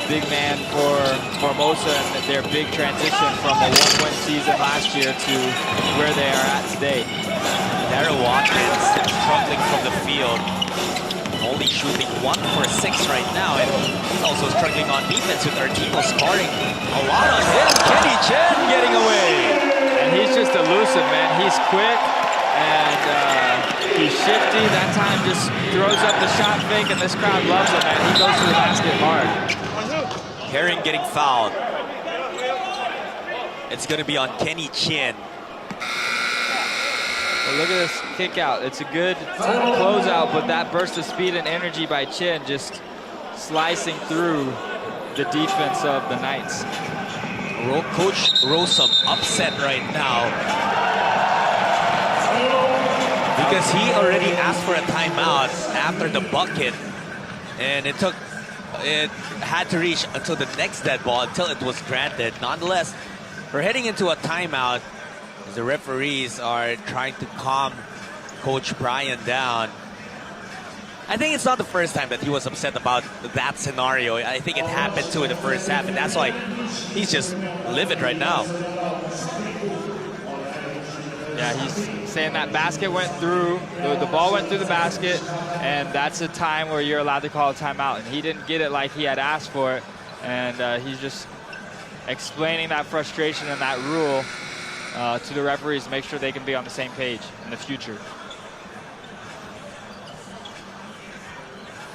big man for Formosa and their big transition from a 1-win season last year to where they are at today. Darryl Watkins struggling from the field, only shooting 1 for 6 right now, and he's also struggling on defense with Artino scoring a lot on him. Kenny Chen getting away. And he's just elusive, man. He's quick and he's shifty. That time just throws up the shot fake, and this crowd loves him, man. He goes to the basket hard. Herring getting fouled. It's going to be on Kenny Chin. Well, look at this kick out. It's a good closeout, but that burst of speed and energy by Chin just slicing through the defense of the Knights. Coach Rosen upset right now because he already asked for a timeout after the bucket, and it had to reach until the next dead ball until it was granted. Nonetheless, we're heading into a timeout as the referees are trying to calm Coach Brian down. I think it's not the first time that he was upset about that scenario. I think it happened too in the first half, and that's why he's just livid right now. Yeah, he's saying that basket went through, the ball went through the basket, and that's a time where you're allowed to call a timeout. And he didn't get it like he had asked for it, and he's just explaining that frustration and that rule to the referees to make sure they can be on the same page in the future.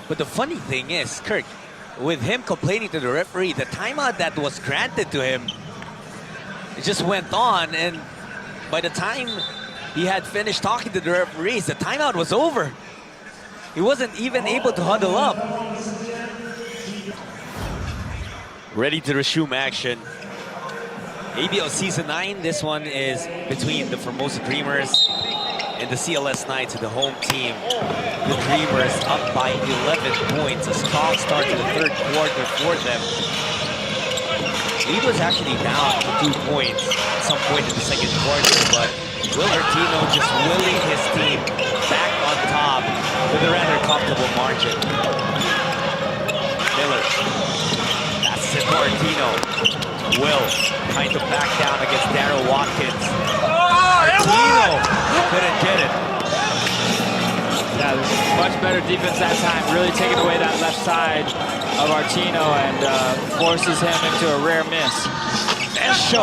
But the funny thing is, Kirk, with him complaining to the referee, the timeout that was granted to him, it just went on, and by the time he had finished talking to the referees, the timeout was over. He wasn't even able to huddle up. Ready to resume action. ABL Season 9, this one is between the Formosa Dreamers and the CLS Knights, the home team. The Dreamers up by 11 points. A strong start to the third quarter for them. Lead was actually down to 2 points at some point in the second quarter, but Will Artino just willing his team back on top with a rather comfortable margin. Miller, that's it for Artino. Will trying to back down against Darryl Watkins. Artino couldn't get it. Yeah, much better defense that time, really taking away that left side of Artino and forces him into a rare miss. Esho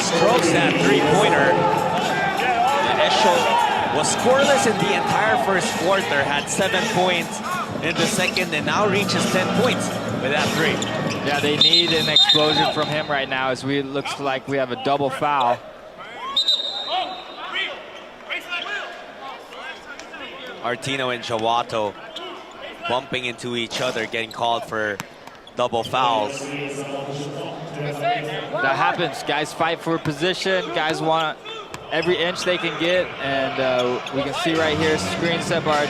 strokes that three-pointer. Esho was scoreless in the entire first quarter, had 7 points in the second, and now reaches 10 points with that three. Yeah, they need an explosion from him right now as we looks like we have a double foul. Artino and Jawato bumping into each other, getting called for double fouls. That happens. Guys fight for position. Guys want every inch they can get, and we can see right here screen set by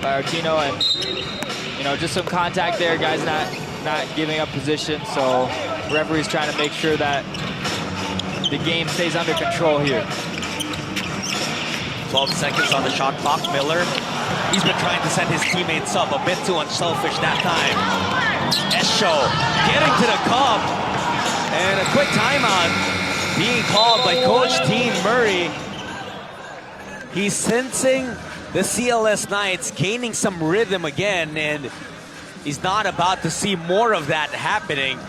Artino, and just some contact there. Guys not giving up position, so referee's trying to make sure that the game stays under control here. 12 seconds on the shot clock. Miller, he's been trying to set his teammates up, a bit too unselfish that time. Esho getting to the cup, and a quick timeout being called by Coach Dean Murray. He's sensing the CLS Knights gaining some rhythm again, and he's not about to see more of that happening.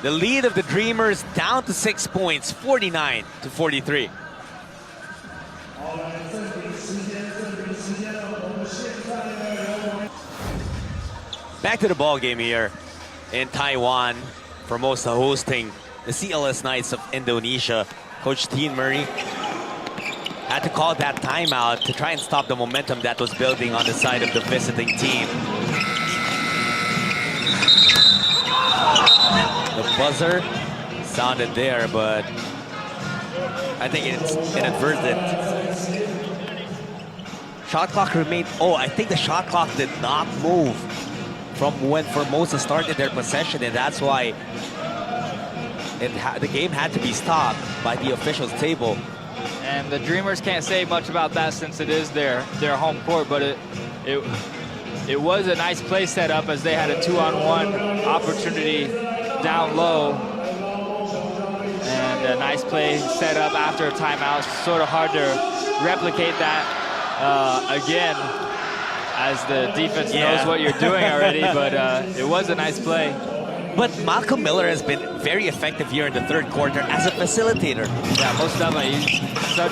The lead of the Dreamers down to 6 points, 49-43. Back to the ball game here in Taiwan. Formosa hosting the CLS Knights of Indonesia. Coach Dean Murray had to call that timeout to try and stop the momentum that was building on the side of the visiting team. The buzzer sounded there, but I think it's inadvertent. Shot clock remained. Oh, I think the shot clock did not move from when Formosa started their possession, and that's why the game had to be stopped by the officials' table. And the Dreamers can't say much about that since it is their home court, but it was a nice play set up as they had a 2-on-1 opportunity down low. And a nice play set up after a timeout. Sort of hard to replicate that again, as the defense knows what you're doing already, but it was a nice play. But Malcolm Miller has been very effective here in the third quarter as a facilitator. Yeah, most definitely. He's such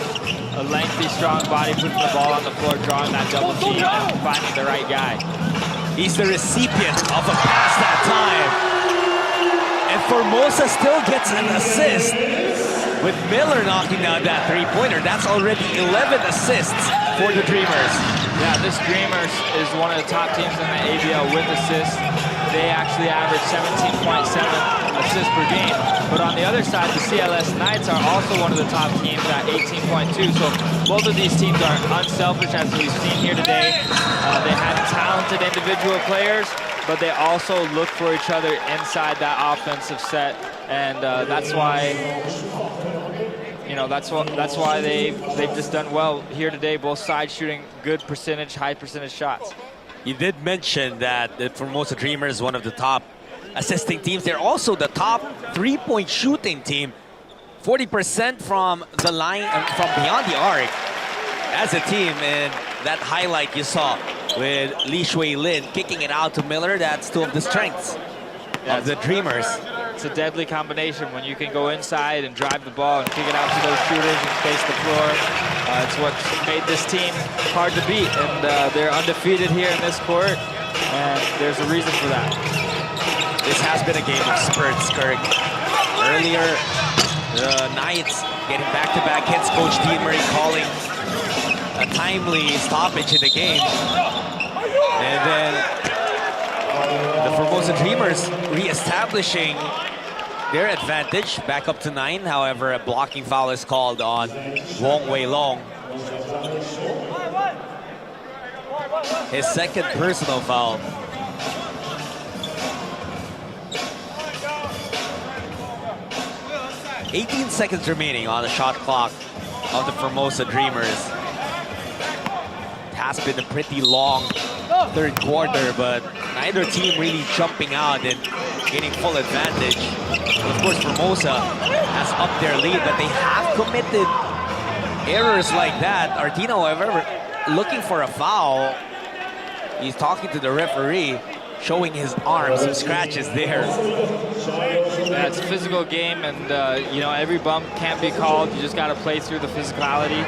a lengthy, strong body, putting the ball on the floor, drawing that double team, and finding the right guy. He's the recipient of a pass that time. And Formosa still gets an assist with Miller knocking down that three-pointer. That's already 11 assists for the Dreamers. Yeah, this Dreamers is one of the top teams in the ABL with assists. They actually average 17.7 assists per game. But on the other side, the CLS Knights are also one of the top teams at 18.2. So both of these teams are unselfish, as we've seen here today. They have talented individual players, but they also look for each other inside that offensive set. And that's why, that's why they've just done well here today. Both sides shooting good percentage, high percentage shots. You did mention that the Formosa Dreamers is one of the top assisting teams. They're also the top three-point shooting team. 40% from the line, from beyond the arc as a team. And that highlight you saw with Lee Shui Lin kicking it out to Miller, that's two of the strengths of the Dreamers. It's a deadly combination when you can go inside and drive the ball and kick it out to those shooters and space the floor. It's what made this team hard to beat, and they're undefeated here in this court, and there's a reason for that. This has been a game of spurts, Kirk. Earlier, the Knights getting back-to-back hits. Coach Dean Murray calling a timely stoppage in the game. And then the Formosa Dreamers re-establishing their advantage, back up to 9. However, a blocking foul is called on Wong Wei Long. His second personal foul. 18 seconds remaining on the shot clock of the Formosa Dreamers. It has been a pretty long third quarter, but neither team really jumping out and getting full advantage. Of course, Formosa has upped their lead, but they have committed errors like that. Artino, however, looking for a foul. He's talking to the referee, showing his arm, some scratches there. Yeah, it's a physical game, and you know, every bump can't be called. You just got to play through the physicality.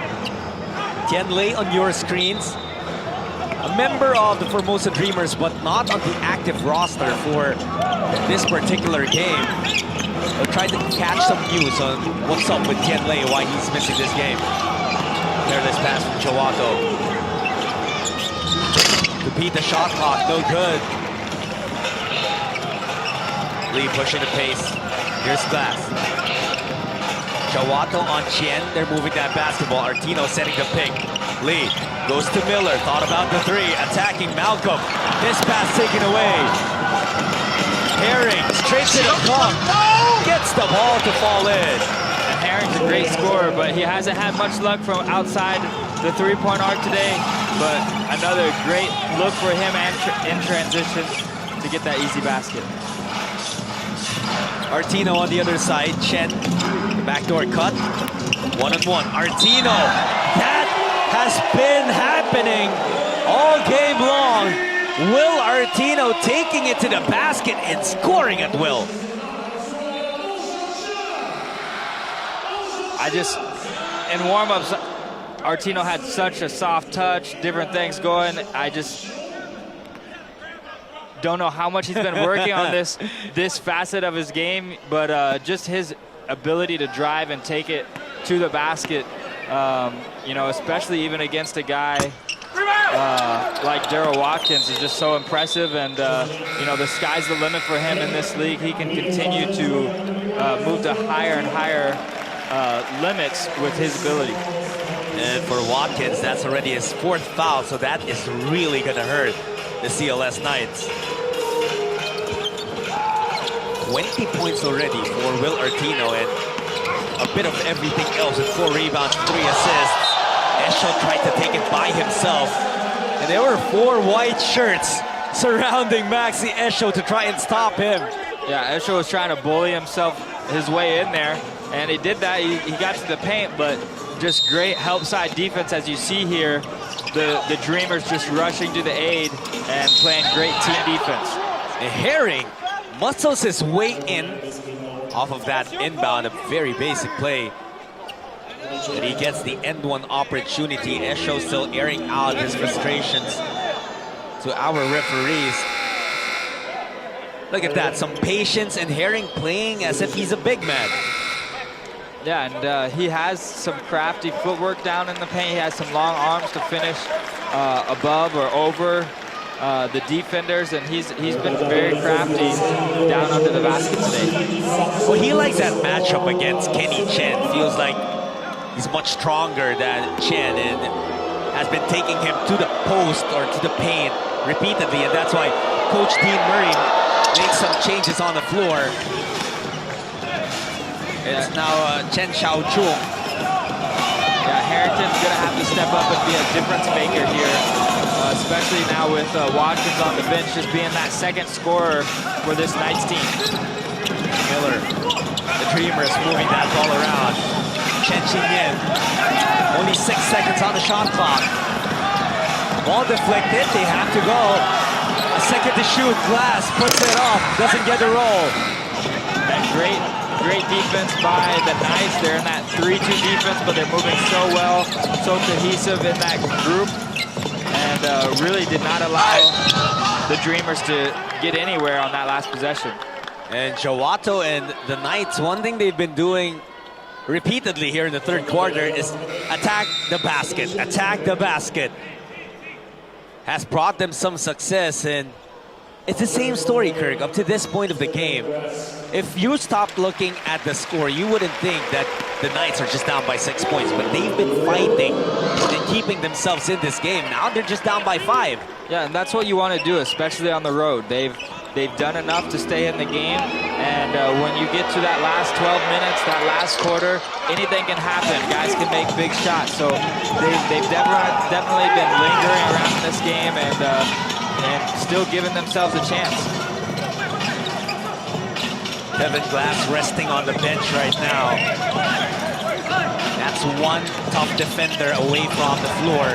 Tian Lei on your screens. A member of the Formosa Dreamers, but not on the active roster for this particular game. We'll try to catch some news on what's up with Tian Lei, why he's missing this game. Careless pass from Chawato. To beat the shot clock, no good. Lee pushing the pace. Here's Glass. Chawato on Chien. They're moving that basketball. Artino setting the pick. Lee goes to Miller. Thought about the 3. Attacking Malcolm. This pass taken away. Herring straight to the cup. Gets the ball to fall in. And Herring's a great scorer, but he hasn't had much luck from outside the three-point arc today. But another great look for him in transition to get that easy basket. Artino on the other side. Chen, the backdoor cut. One-on-one. Artino. That has been happening all game long. Will Artino taking it to the basket and scoring at will. In warm-ups, Artino had such a soft touch, different things going. I just don't know how much he's been working on this facet of his game, but just his ability to drive and take it to the basket, you know, especially even against a guy like Darryl Watkins is just so impressive, and you know, the sky's the limit for him in this league. He can continue to move to higher and higher limits with his ability. And for Watkins, that's already his 4th foul, so that is really gonna hurt the CLS Knights. 20 points already for Will Artino, and a bit of everything else with 4 rebounds, 3 assists. Esho tried to take it by himself, and there were 4 white shirts surrounding Maxi Esho to try and stop him. Yeah, Esho was trying to bully his way in there, and he did that. He got to the paint, but just great help side defense, as you see here. The Dreamers just rushing to the aid and playing great team defense. And Herring muscles his way in off of that inbound, a very basic play. But he gets the end one opportunity. Esho still airing out his frustrations to our referees. Look at that, some patience, and Herring playing as if he's a big man. Yeah, and he has some crafty footwork down in the paint. He has some long arms to finish above or over the defenders, and he's been very crafty down under the basket today. Well, he likes that matchup against Kenny Chen. Feels like he's much stronger than Chen, and has been taking him to the post or to the paint repeatedly, and that's why Coach Dean Murray makes some changes on the floor. It's now Chen Xiaochung. Yeah, Harrington's going to have to step up and be a difference maker here, especially now with Watkins on the bench just being that second scorer for this Knights team. Miller, the Dreamers moving that ball around. Chen Qingyan, only 6 seconds on the shot clock. Ball deflected, they have to go. A second to shoot, Glass puts it off, doesn't get the roll. And great defense by the Knights. They're in that 3-2 defense, but they're moving so well, so cohesive in that group, and really did not allow the Dreamers to get anywhere on that last possession. And Jawato and the Knights, one thing they've been doing repeatedly here in the third quarter is attack the basket, attack the basket. Has brought them some success, and it's the same story, Kirk, up to this point of the game. If you stopped looking at the score, you wouldn't think that the Knights are just down by 6 points, but they've been fighting and keeping themselves in this game. Now they're just down by 5. Yeah, and that's what you want to do, especially on the road. They've done enough to stay in the game, and when you get to that last 12 minutes, that last quarter, anything can happen. Guys can make big shots, so they've definitely been lingering around in this game and still giving themselves a chance. Kevin Glass resting on the bench right now. That's one tough defender away from the floor.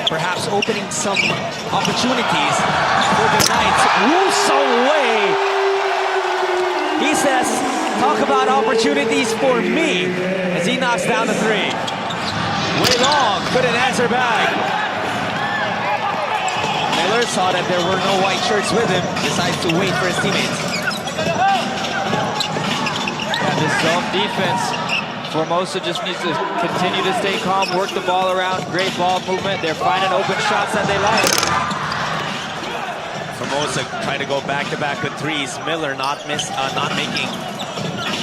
Perhaps opening some opportunities for the Knights. Woo Sung Wei! He says, talk about opportunities for me, as he knocks down the 3. Wei Long couldn't answer back. Miller saw that there were no white shirts with him, decides to wait for his teammates. Yeah, this zone defense, Formosa just needs to continue to stay calm, work the ball around, great ball movement. They're finding open shots that they like. Formosa trying to go back-to-back with 3s. Miller not making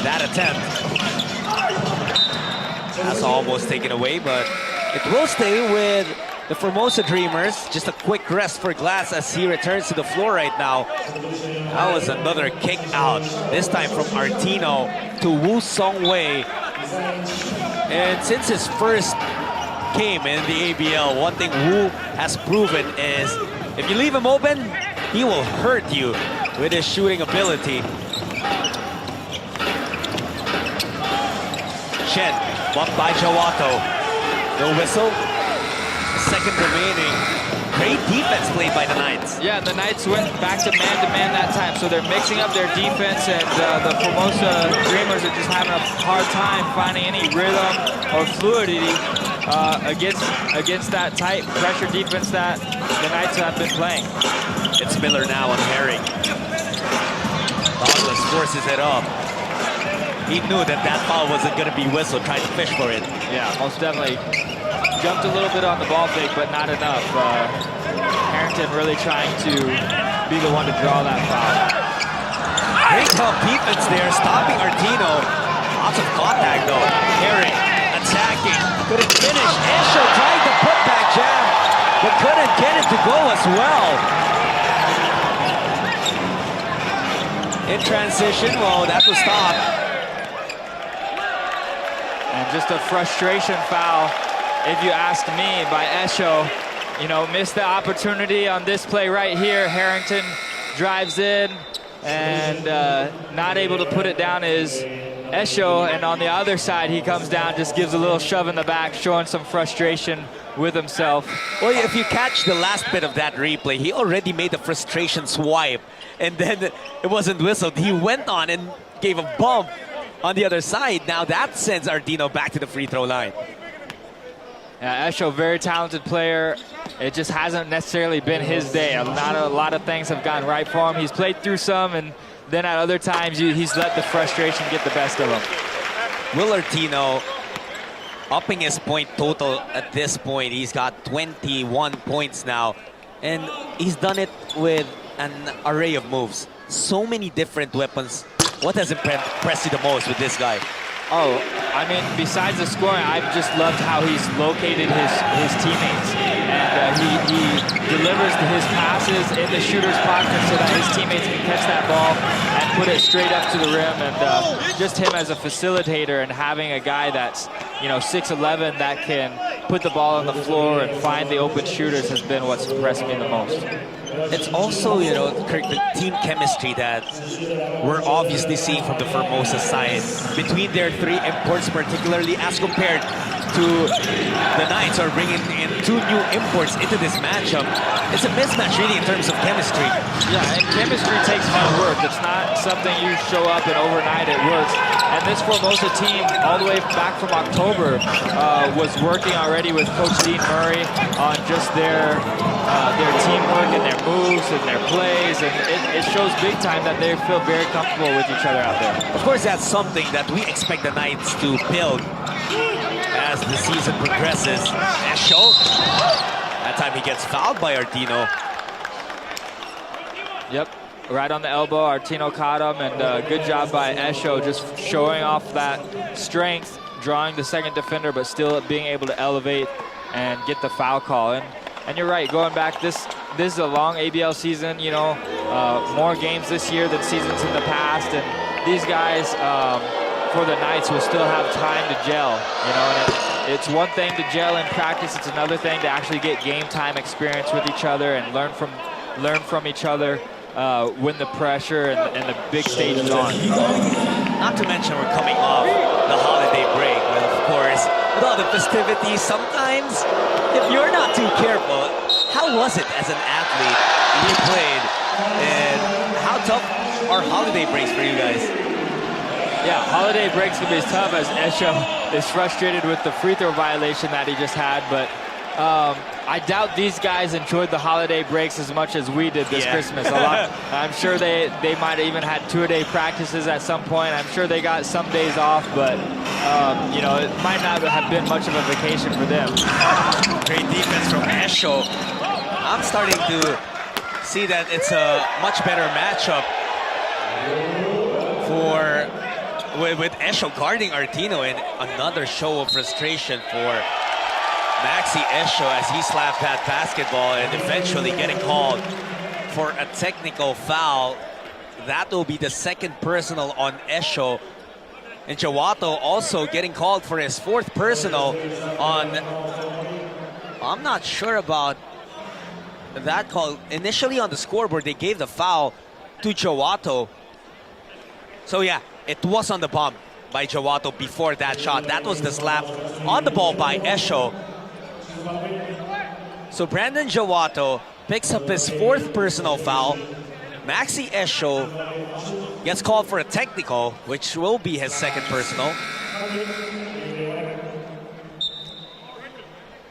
that attempt. That's almost taken away, but it will stay with the Formosa Dreamers. Just a quick rest for Glass as he returns to the floor right now. That was another kick out, this time from Artino to Woo Sung Wei. And since his first game in the ABL, one thing Woo has proven is if you leave him open, he will hurt you with his shooting ability. Chen, bumped by Jawato. No whistle. Second remaining. Great defense played by the Knights. Yeah, the Knights went back to man that time, so they're mixing up their defense, and the Formosa Dreamers are just having a hard time finding any rhythm or fluidity against that tight pressure defense that the Knights have been playing. It's Miller now on Herring. Douglas forces it up. He knew that foul wasn't going to be whistled, tried to fish for it. Yeah, most definitely. Jumped a little bit on the ball fake, but not enough. Harrington really trying to be the one to draw that foul. Great tough defense there, stopping Artino. Lots of contact though. Herring attacking, couldn't finish. Esho tried the putback jam, but couldn't get it to go as well. In transition, well, that was stopped. And just a frustration foul, if you ask me, by Esho. You know, missed the opportunity on this play right here. Harrington drives in and not able to put it down is Esho. And on the other side, he comes down, just gives a little shove in the back, showing some frustration with himself. Well, if you catch the last bit of that replay, he already made the frustration swipe, and then it wasn't whistled. He went on and gave a bump on the other side. Now that sends Artino back to the free throw line. Yeah, Esho, very talented player. It just hasn't necessarily been his day. A lot of things have gone right for him. He's played through some, and then at other times he's let the frustration get the best of him. Will Artino upping his point total at this point. He's got 21 points now, and he's done it with an array of moves. So many different weapons. What has impressed you the most with this guy? Oh, I mean, besides the scoring, I've just loved how he's located his teammates. And he delivers his passes in the shooter's pocket so that his teammates can catch that ball and put it straight up to the rim. And just him as a facilitator and having a guy that's, 6'11", that can put the ball on the floor and find the open shooters has been what's impressed me the most. It's also, Kirk, the team chemistry that we're obviously seeing from the Formosa side between their three imports, particularly as compared to the Knights are bringing in 2 new imports into this matchup. It's a mismatch really in terms of chemistry. Yeah, and chemistry takes hard work. It's not something you show up and overnight it works. And this Formosa team, all the way back from October, was working already with Coach Dean Murray on just their teamwork and their moves and their plays. And it shows big time that they feel very comfortable with each other out there. Of course, that's something that we expect the Knights to build as the season progresses. Esho, that time he gets fouled by Artino. Yep, right on the elbow, Artino caught him, and good job by Esho, just showing off that strength, drawing the second defender, but still being able to elevate and get the foul call. And you're right, going back, this is a long ABL season, you know, more games this year than seasons in the past, and these guys, for the Knights, will still have time to gel, you know, and it's one thing to gel in practice, it's another thing to actually get game time experience with each other and learn from each other when the pressure and the big stage is on. Not to mention we're coming off the holiday break, but of course, with all the festivities, sometimes, if you're not too careful, how was it as an athlete you played, and how tough are holiday breaks for you guys? Yeah, holiday breaks can be tough as Esho is frustrated with the free throw violation that he just had, but I doubt these guys enjoyed the holiday breaks as much as we did this Christmas. I'm sure they might have even had 2-a-day practices at some point. I'm sure they got some days off, but you know, it might not have been much of a vacation for them. Great defense from Esho. I'm starting to see that it's a much better matchup with Esho guarding Artino, and another show of frustration for Maxi Esho as he slapped that basketball and eventually getting called for a technical foul. That will be the second personal on Esho. And Jawato also getting called for his 4th personal on... I'm not sure about that call. Initially on the scoreboard, they gave the foul to Jawato. So yeah, it was on the bump by Jawato before that shot. That was the slap on the ball by Esho. So Brandon Jawato picks up his 4th personal foul. Maxi Esho gets called for a technical, which will be his 2nd personal.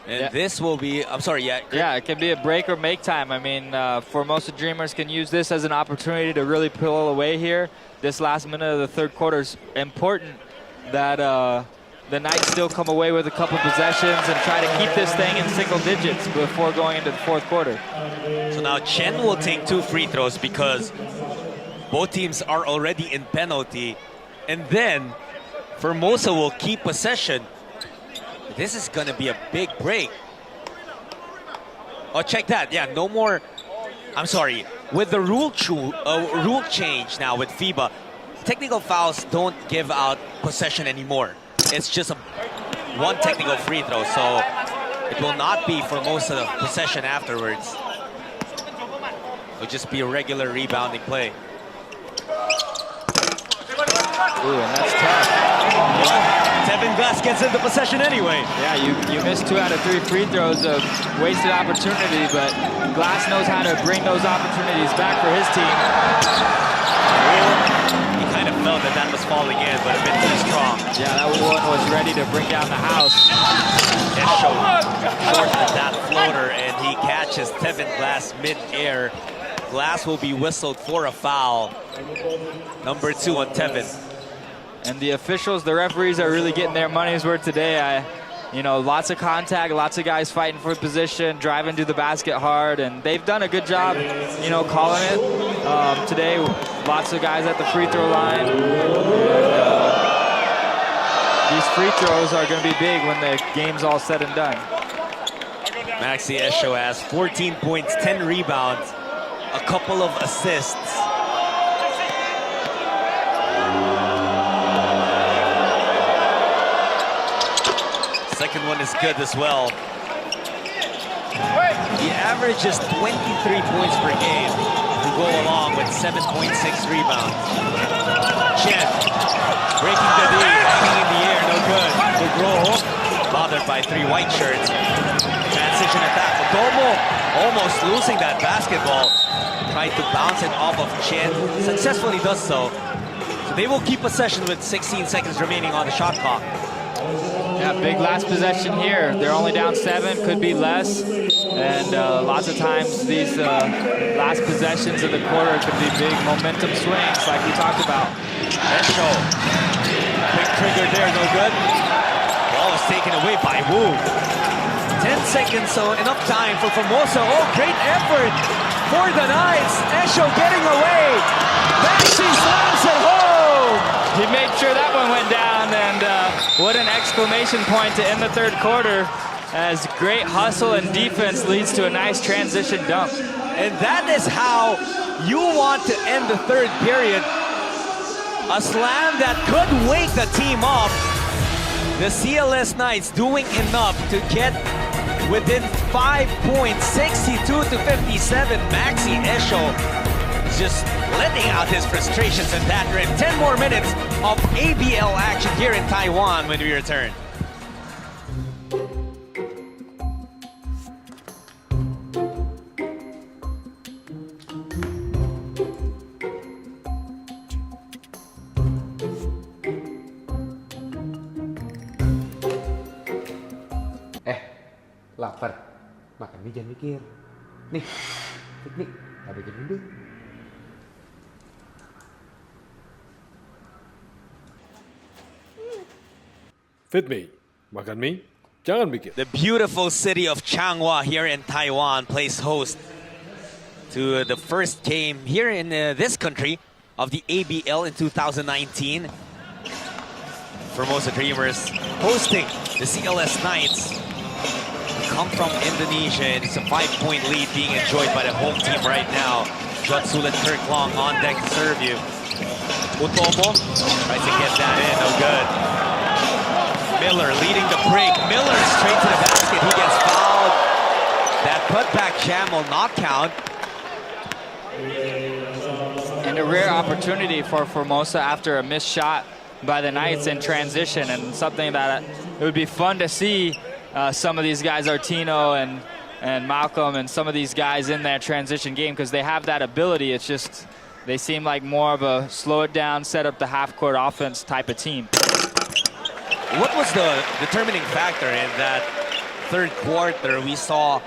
And this will be, I'm sorry, Yeah, it can be a break or make time. I mean, Formosa Dreamers can use this as an opportunity to really pull away here. This last minute of the 3rd quarter is important that the Knights still come away with a couple possessions and try to keep this thing in single digits before going into the 4th quarter. So now Chen will take 2 free throws because both teams are already in penalty. And then Formosa will keep possession. This is going to be a big break. Oh, check that. Yeah, no more. I'm sorry. With the rule change now with FIBA, technical fouls don't give out possession anymore. It's just one technical free throw, so it will not be Formosa possession afterwards. It'll just be a regular rebounding play. Ooh, and that's tough. Tevin Glass gets into possession anyway. Yeah, you missed 2 out of 3 free throws of wasted opportunity, but Glass knows how to bring those opportunities back for his team. He kind of felt that was falling in, but a bit too strong. Yeah, that one was ready to bring down the house. Esho shortened that floater, and he catches Tevin Glass mid-air. Glass will be whistled for a foul. Number 2 on Tevin. And the officials, the referees are really getting their money's worth today. You know, lots of contact, lots of guys fighting for position, driving to the basket hard, and they've done a good job, you know, calling it today. Lots of guys at the free throw line. These free throws are going to be big when the game's all said and done. Maxi Esho has 14 points, 10 rebounds, a couple of assists. Second one is good as well. He averages 23 points per game to go along with 7.6 rebounds. Chen breaking the D, hanging in the air, no good. The roll. bothered by 3 white shirts. Transition attack. Otomo almost losing that basketball. Tried to bounce it off of Chen. Successfully does so. So they will keep possession with 16 seconds remaining on the shot clock. Yeah, big last possession here. They're only down 7, could be less. And lots of times these last possessions of the quarter could be big momentum swings like we talked about. Esho. Quick trigger there, no good. Ball was taken away by Wu. 10 seconds, so enough time for Formosa. Oh, great effort for the Knights. Esho getting away. Maxi slams it home. He made sure that one went down, and what an exclamation point to end the third quarter, as great hustle and defense leads to a nice transition dunk. And that is how you want to end the third period. A slam that could wake the team up. The CLS Knights doing enough to get within 5 points, 62-57. Maxi Esho just letting out his frustrations in that rim. 10 more minutes of ABL action here in Taiwan when we return. Lapar. Makan mie jangan mikir. Nih, piknik. Tak bikin dulu. Fit me, makan mie, jangan mikir. The beautiful city of Changhua here in Taiwan plays host to the first game here in this country of the ABL in 2019. Formosa Dreamers hosting the CLS Knights. Come from Indonesia, and it's a 5-point lead being enjoyed by the home team right now. Jutsul and Kirk Long on deck to serve you. Otomo tries to get that in, no good. Miller leading the break. Miller straight to the basket. He gets fouled. That putback jam will not count. And a rare opportunity for Formosa after a missed shot by the Knights in transition, and something that it would be fun to see some of these guys, Artino and Malcolm, and some of these guys in that transition game, because they have that ability. It's just they seem like more of a slow it down, set up the half-court offense type of team. What was the determining factor in that third quarter? We saw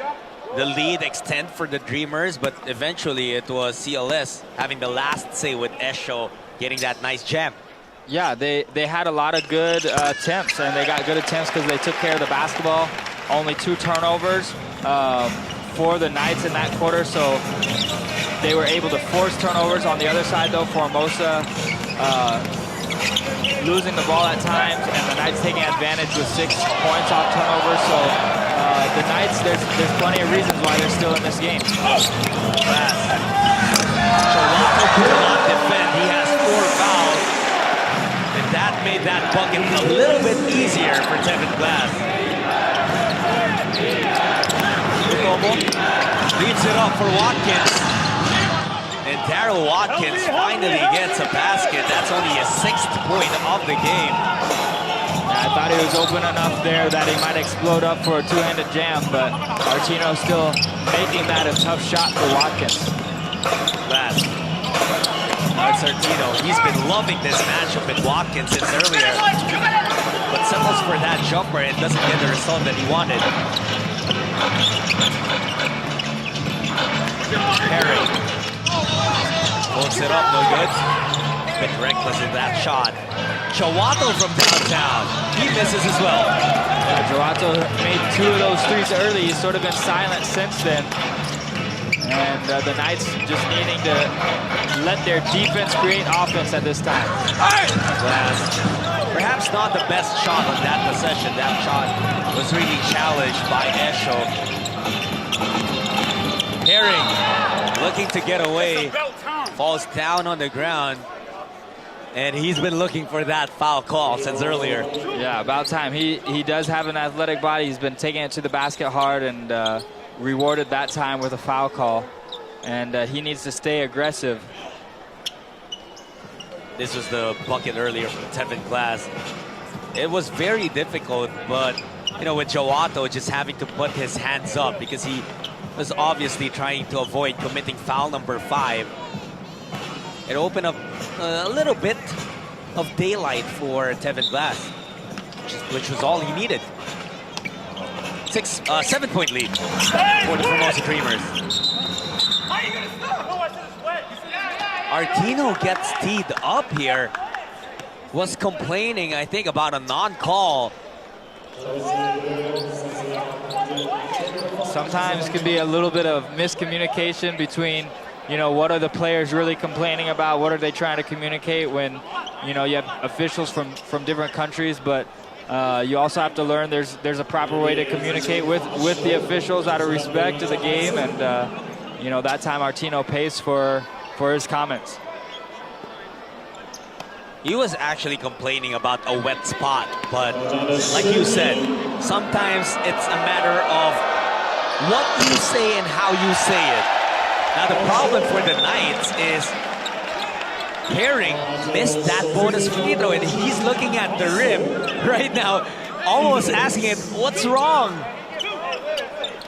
the lead extend for the Dreamers, but eventually it was CLS having the last say with Esho getting that nice jam. Yeah, they had a lot of good attempts, and they got good attempts because they took care of the basketball. Only 2 turnovers for the Knights in that quarter, so they were able to force turnovers. On the other side, though, Formosa losing the ball at times, and the Knights taking advantage with 6 points off turnovers. So the Knights, there's plenty of reasons why they're still in this game. Cholato could not defend. He has 4 fouls. And that made that bucket a little bit easier for Tevin Glass. Otomo leaves it up for Watkins. And Daryl Watkins finally gets a basket. That's only his 6th point of the game. I thought he was open enough there that he might explode up for a 2-handed jam, but Artino still making that a tough shot for Watkins. Glass. That's Artino. He's been loving this matchup with Watkins since earlier, but settles for that jumper and doesn't get the result that he wanted. Perry pulls it up, no good. A bit reckless in that shot. Chawato from downtown. He misses as well. Chawato made 2 of those threes early. He's sort of been silent since then. And the Knights just needing to let their defense create offense at this time. Glass. Perhaps not the best shot on that possession. That shot was really challenged by Esho. Herring looking to get away. Falls down on the ground. And he's been looking for that foul call since earlier. Yeah, about time. He does have an athletic body. He's been taking it to the basket hard and rewarded that time with a foul call. And he needs to stay aggressive. This was the bucket earlier from Tevin Glass. It was very difficult, but you know, with Joato just having to put his hands up because he was obviously trying to avoid committing foul number 5. It opened up a little bit of daylight for Tevin Glass, which was all he needed. 7-point lead for the Formosa Dreamers. Artino gets teed up here. Was complaining, I think, about a non-call. Sometimes it can be a little bit of miscommunication between, you know, what are the players really complaining about? What are they trying to communicate when, you know, you have officials from different countries, but you also have to learn there's a proper way to communicate with the officials out of respect to the game, and you know, that time Artino pays for his comments. He was actually complaining about a wet spot, but like you said, sometimes it's a matter of what you say and how you say it. Now the problem for the Knights is Herring missed that bonus free throw, and he's looking at the rim right now, almost asking it, what's wrong?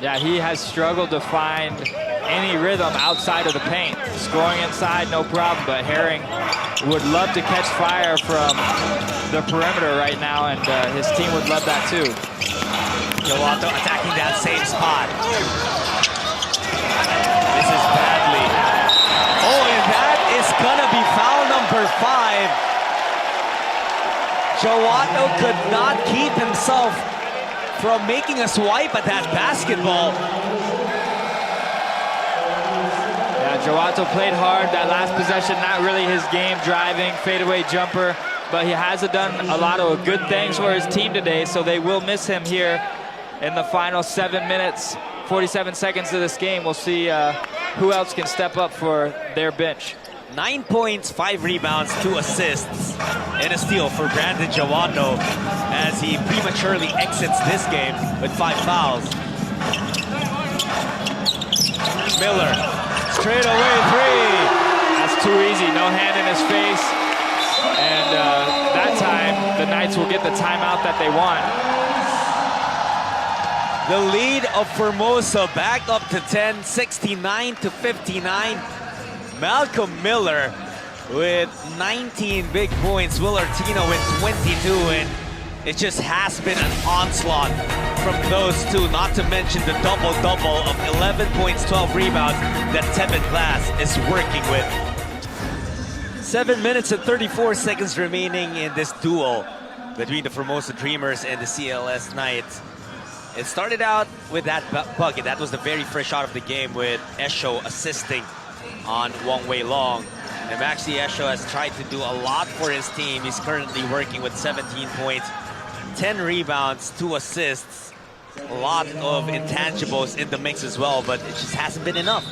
Yeah, he has struggled to find any rhythm outside of the paint. Scoring inside, no problem, but Herring would love to catch fire from the perimeter right now, and his team would love that too. Joato attacking that same spot. This is badly. Oh, and that is gonna be foul number 5. Joato could not keep himself from making a swipe at that basketball. Joato played hard. That last possession, not really his game, driving, fadeaway jumper, but he has done a lot of good things for his team today, so they will miss him here in the final 7 minutes, 47 seconds of this game. We'll see who else can step up for their bench. 9 points, 5 rebounds, 2 assists, and a steal for Brandon Joato as he prematurely exits this game with 5 fouls. Miller. Straight away 3. That's too easy. No hand in his face. And that time, the Knights will get the timeout that they want. The lead of Formosa back up to 10, 69-59. Malcolm Miller with 19 big points. Will Artino with 22, and it just has been an onslaught from those two, not to mention the double-double of 11 points, 12 rebounds that Tevin Glass is working with. 7 minutes and 34 seconds remaining in this duel between the Formosa Dreamers and the CLS Knights. It started out with that bucket. That was the very first shot of the game, with Esho assisting on Wong Wei Long. And Maxi Esho has tried to do a lot for his team. He's currently working with 17 points, 10 rebounds, 2 assists. A lot of intangibles in the mix as well, but it just hasn't been enough.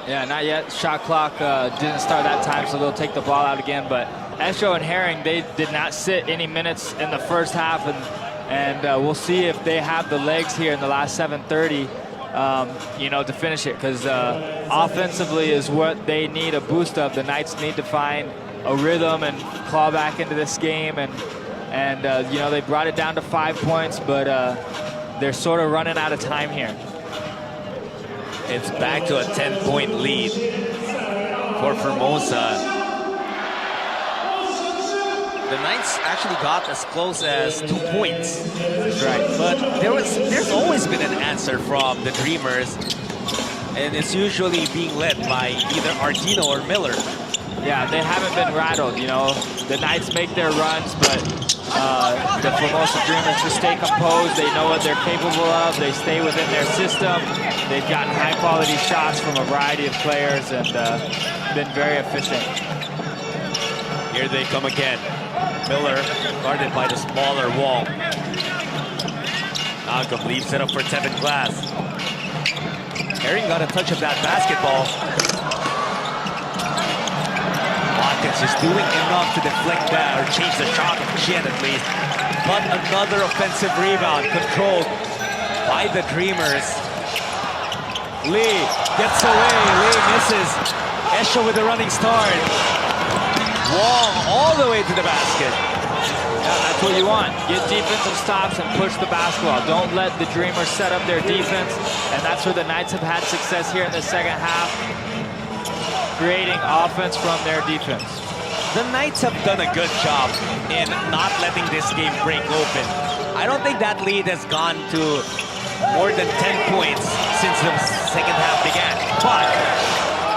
Yeah, not yet. Shot clock didn't start that time, so they'll take the ball out again. But Esho and Herring, they did not sit any minutes in the first half, and we'll see if they have the legs here in the last 7:30, you know, to finish it. Because offensively is what they need a boost of. The Knights need to find a rhythm and claw back into this game, and you know, they brought it down to 5 points, but they're sort of running out of time here. It's back to a 10-point lead for Formosa. The Knights actually got as close as 2 points. That's right. But there's always been an answer from the Dreamers, and it's usually being led by either Artino or Miller. Yeah, they haven't been rattled, you know. The Knights make their runs, but the Formosa Dreamers just stay composed. They know what they're capable of. They stay within their system. They've gotten high-quality shots from a variety of players and been very efficient. Here they come again. Miller guarded by the smaller Wong. Malcolm leaves it up for Tevin Glass. Herring got a touch of that basketball. Watkins is doing enough to deflect that or change the shot of Chin at least. But another offensive rebound controlled by the Dreamers. Lee gets away. Lee misses. Esho with a running start. Wong all the way to the basket. Yeah, that's what you want. Get defensive stops and push the basketball. Don't let the Dreamers set up their defense. And that's where the Knights have had success here in the second half, creating offense from their defense. The Knights have done a good job in not letting this game break open. I don't think that lead has gone to more than 10 points since the second half began. But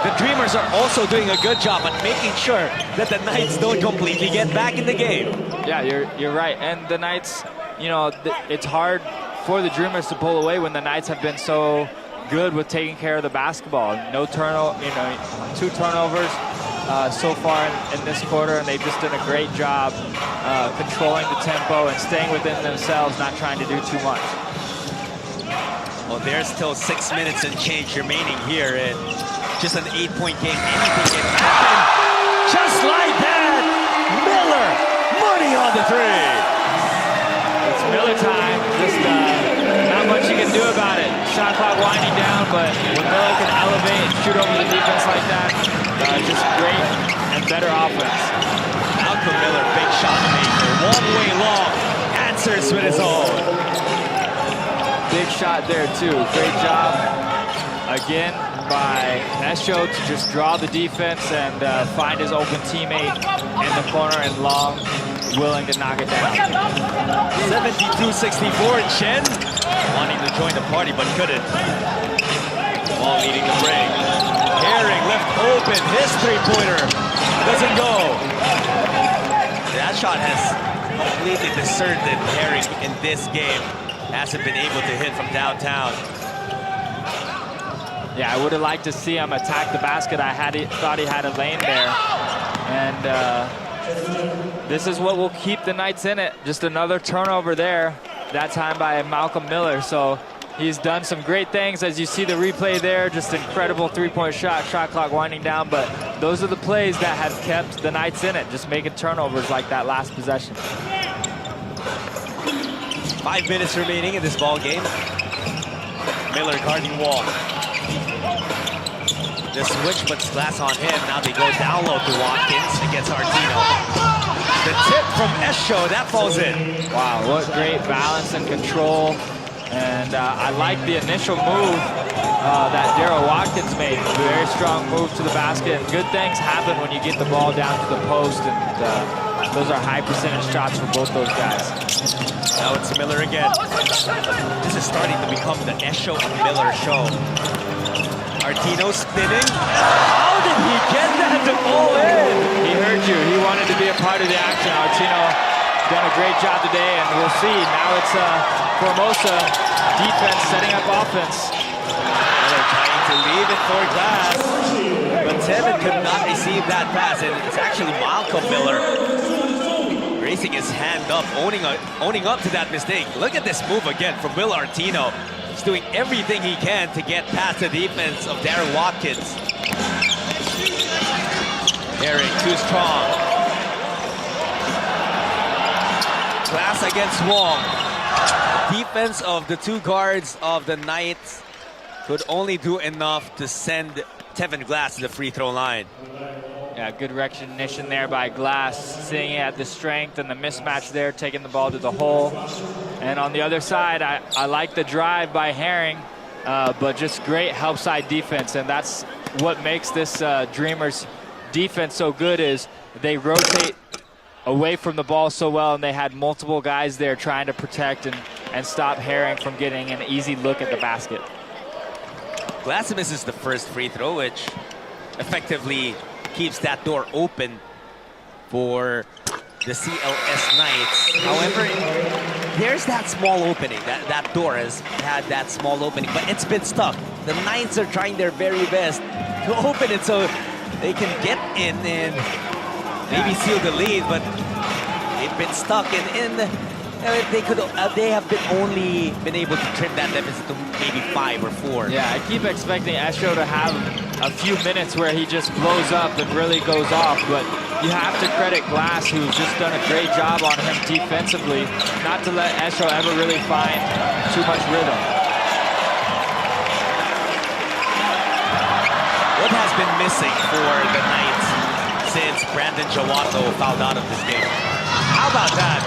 the Dreamers are also doing a good job at making sure that the Knights don't completely get back in the game. Yeah, you're right. And the Knights, you know, it's hard for the Dreamers to pull away when the Knights have been so good with taking care of the basketball. No turnover, you know, 2 turnovers so far in this quarter, and they've just done a great job controlling the tempo and staying within themselves, not trying to do too much. Well, there's still 6 minutes and change remaining here, and just an 8-point game. Anything can happen. Just like that, Miller, money on the 3. It's Miller time. Just not much you can do about it. Shot clock winding down, but when Miller can elevate and shoot over the defense like that, just great and better offense. Malcolm Miller, big shot maker. Long way long, answers with his own. Big shot there too. Great job again by Esho to just draw the defense and find his open teammate in the corner, and Long willing to knock it down. 72-64, Chen wanting to join the party but couldn't. Ball leading the break. Herring left open, his 3-pointer doesn't go. That shot has completely discerned Herring in this game. Hasn't been able to hit from downtown. Yeah, I would have liked to see him attack the basket. Thought he had a lane there. And this is what will keep the Knights in it. Just another turnover there, that time by Malcolm Miller. So he's done some great things. As you see the replay there, just incredible 3-point shot clock winding down. But those are the plays that have kept the Knights in it, just making turnovers like that last possession. 5 minutes remaining in this ball game. Miller guarding Wall. The switch puts Glass on him. Now they go down low to Watkins against Artino. The tip from Esho, that falls in. Wow, what great balance and control. And I like the initial move that Darryl Watkins made. Very strong move to the basket. Good things happen when you get the ball down to the post, and those are high percentage shots from both those guys. Now it's Miller again. This is starting to become the Esho and Miller show. Artino spinning. How did he get that to fall in? He heard you. He wanted to be a part of the action. Artino done a great job today, and we'll see. Now it's Formosa defense setting up offense. Miller trying to leave it for Glass, but Tevin could not receive that pass, and it's actually Malcolm Miller raising his hand up, owning up to that mistake. Look at this move again from Will Artino. He's doing everything he can to get past the defense of Darren Watkins. Herring too strong. Glass against Wong. Defense of the 2 guards of the Knights could only do enough to send Tevin Glass to the free throw line. Yeah, good recognition there by Glass, seeing he had the strength and the mismatch there, taking the ball to the hole. And on the other side, I like the drive by Herring, but just great help side defense. And that's what makes this Dreamers defense so good, is they rotate away from the ball so well, and they had multiple guys there trying to protect and stop Herring from getting an easy look at the basket. Glass misses the first free throw, which effectively keeps that door open for the CLS Knights. However, there's that small opening. That door has had that small opening, but it's been stuck. The Knights are trying their very best to open it so they can get in and maybe seal the lead, but they've been stuck they have only been able to trim that deficit to maybe 5 or 4. Yeah, I keep expecting Esho to have a few minutes where he just blows up and really goes off, but you have to credit Glass, who's just done a great job on him defensively, not to let Esho ever really find too much rhythm. What has been missing for the Knights since Brandon Jawato fouled out of this game? How about that?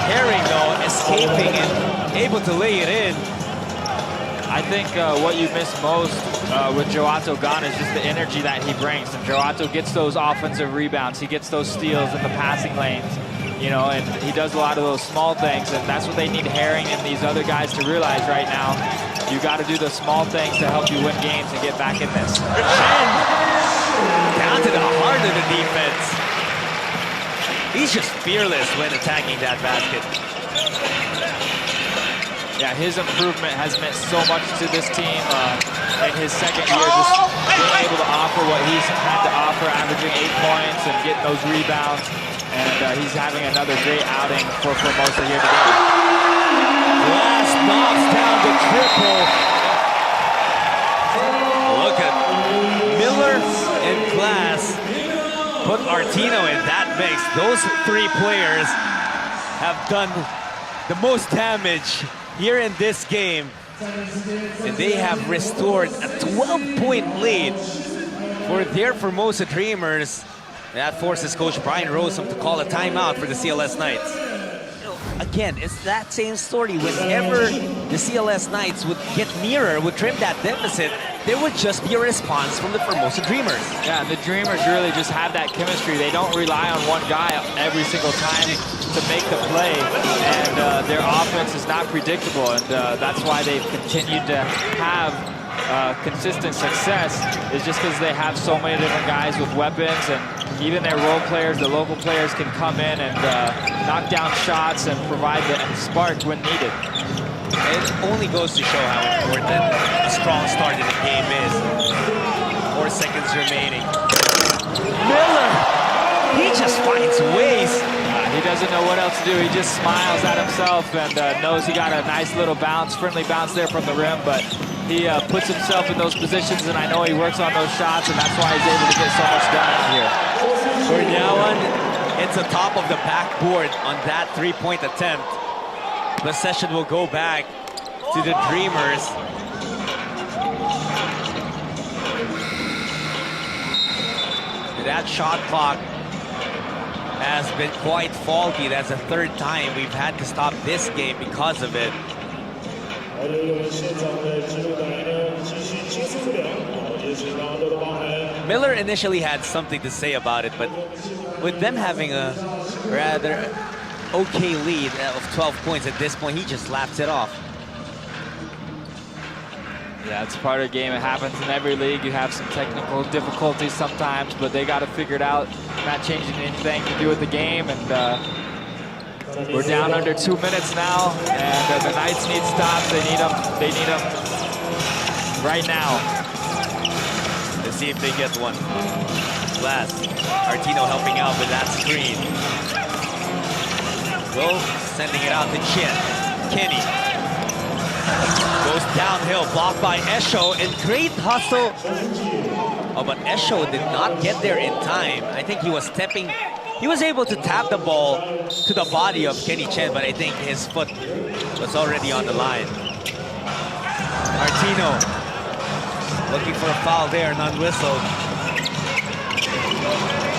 Herring, though, escaping and able to lay it in. I think what you miss most with Joato gone is just the energy that he brings. And Joato gets those offensive rebounds. He gets those steals in the passing lanes, you know, and he does a lot of those small things. And that's what they need Herring and these other guys to realize right now. You got to do the small things to help you win games and get back in this. Down to the heart of the defense. He's just fearless when attacking that basket. Yeah, his improvement has meant so much to this team in his second year, just being able to offer what he's had to offer, averaging 8 points and getting those rebounds. And he's having another great outing for Formosa here today. Glass knocks down the triple. Look at Miller and Glass put Artino in that mix. Those three players have done the most damage here in this game, and they have restored a 12-point lead for their Formosa Dreamers. That forces Coach Brian Rossum to call a timeout for the CLS Knights. Again, it's that same story. Whenever the CLS Knights would get nearer, would trim that deficit, there would just be a response from the Formosa Dreamers. Yeah, the Dreamers really just have that chemistry. They don't rely on one guy every single time to make the play, and their offense is not predictable, and that's why they've continued to have consistent success, is just because they have so many different guys with weapons, and even their role players, the local players, can come in and knock down shots and provide the spark when needed. It only goes to show how important a strong start in the game is. 4 seconds remaining. Miller, he just finds ways. He doesn't know what else to do. He just smiles at himself and knows he got a nice little bounce, friendly bounce there from the rim, but he puts himself in those positions, and I know he works on those shots, and that's why he's able to get so much done out here. For Nyawan, it's the top of the backboard on that three-point attempt. Possession will go back to the Dreamers. That shot clock has been quite faulty. That's the third time we've had to stop this game because of it. Miller initially had something to say about it, but with them having a rather okay lead of 12 points at this point, he just laps it off. Yeah, it's part of the game. It happens in every league. You have some technical difficulties sometimes, but they got to figure it out. Not changing anything to do with the game, and we're down under 2 minutes now, and the Knights need stops. They need them. They need them right now. Let's see if they get one. Glass. Artino helping out with that screen. Will sending it out to Chin. Kenny goes downhill, blocked by Esho, and great hustle. Oh, but Esho did not get there in time. I think he was stepping. He was able to tap the ball to the body of Kenny Chen, but I think his foot was already on the line. Artino looking for a foul there, none whistled.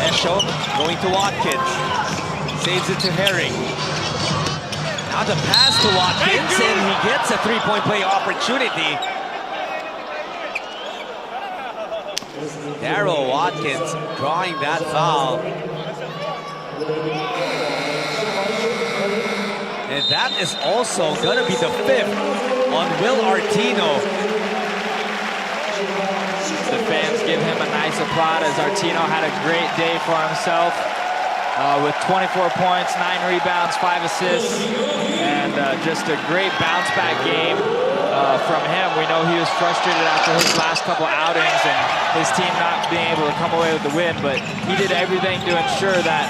Esho going to Watkins. Saves it to Herring. Now the pass to Watkins, and he gets a three-point play opportunity. Darryl Watkins drawing that foul. And that is also going to be the 5th on Will Artino. The fans give him a nice applaud as Artino had a great day for himself with 24 points, 9 rebounds, 5 assists, and just a great bounce back game from him. We know he was frustrated after his last couple outings and his team not being able to come away with the win, but he did everything to ensure that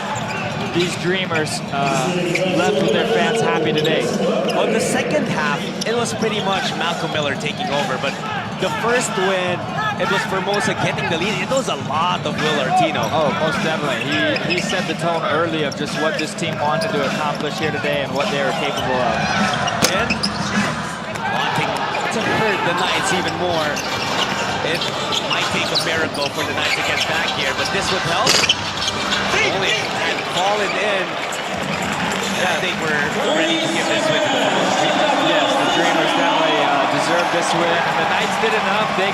these Dreamers left with their fans happy today. On the second half, it was pretty much Malcolm Miller taking over, but the first win, it was Formosa getting the lead. It was a lot of Will Artino. Oh, most definitely. He set the tone early of just what this team wanted to accomplish here today and what they were capable of. And wanting to hurt the Knights even more. It might take a miracle for the Knights to get back here, but this would help. Only and fallen in. I think we're ready to give this win to the Formosa Dreamers. Yes, the Dreamers definitely deserve this win. And the Knights did enough. They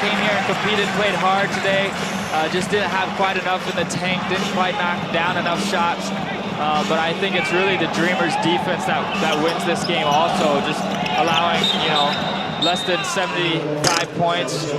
came here and competed, played hard today. Just didn't have quite enough in the tank. Didn't quite knock down enough shots. But I think it's really the Dreamers' defense that wins this game. Also, just allowing less than 75 points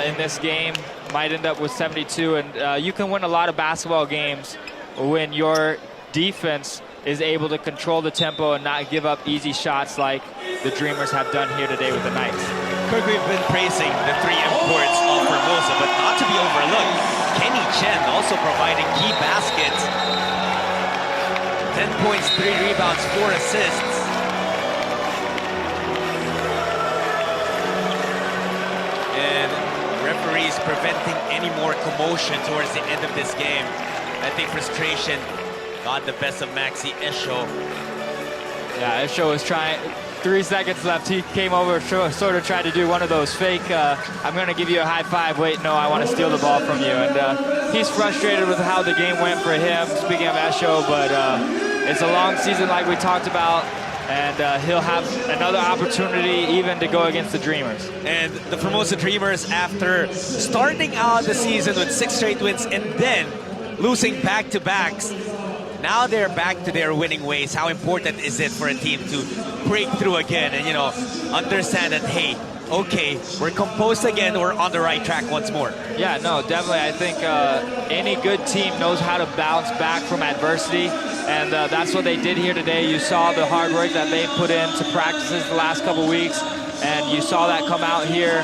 in this game. Might end up with 72. And you can win a lot of basketball games when your defense is able to control the tempo and not give up easy shots like the Dreamers have done here today with the Knights. Kirk, we've been praising the three imports of Formosa, but not to be overlooked, Kenny Chen also providing key baskets. 10 points, 3 rebounds, 4 assists. And referees preventing any more commotion towards the end of this game. I think frustration got the best of Maxi Esho. Yeah, Esho was trying. 3 seconds left. He came over, sort of tried to do one of those fake, I'm going to give you a high five. Wait, no, I want to steal the ball from you. And he's frustrated with how the game went for him, speaking of Esho, but it's a long season like we talked about. And he'll have another opportunity even to go against the Dreamers. And the Formosa Dreamers, after starting out the season with 6 straight wins and then losing back-to-backs, now they're back to their winning ways. How important is it for a team to break through again and, understand that, hey, okay, we're composed again, we're on the right track once more? Yeah, no, definitely. I think any good team knows how to bounce back from adversity, and that's what they did here today. You saw the hard work that they put into practices the last couple weeks, and you saw that come out here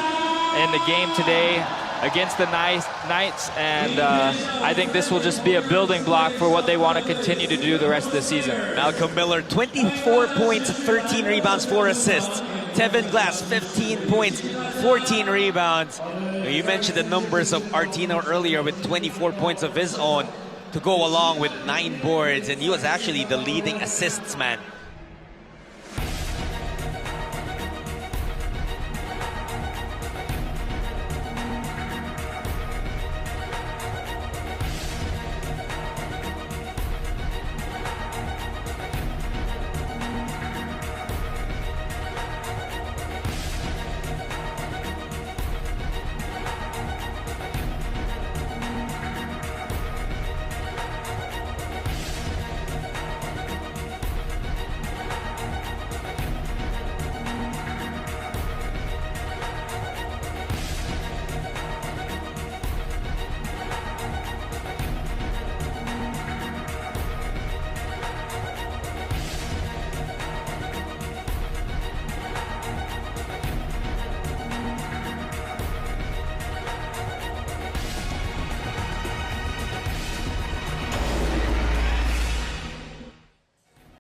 in the game today against the Knights, and I think this will just be a building block for what they want to continue to do the rest of the season. Malcolm Miller, 24 points, 13 rebounds, 4 assists. Tevin Glass, 15 points, 14 rebounds. You mentioned the numbers of Artino earlier with 24 points of his own to go along with 9 boards, and he was actually the leading assists man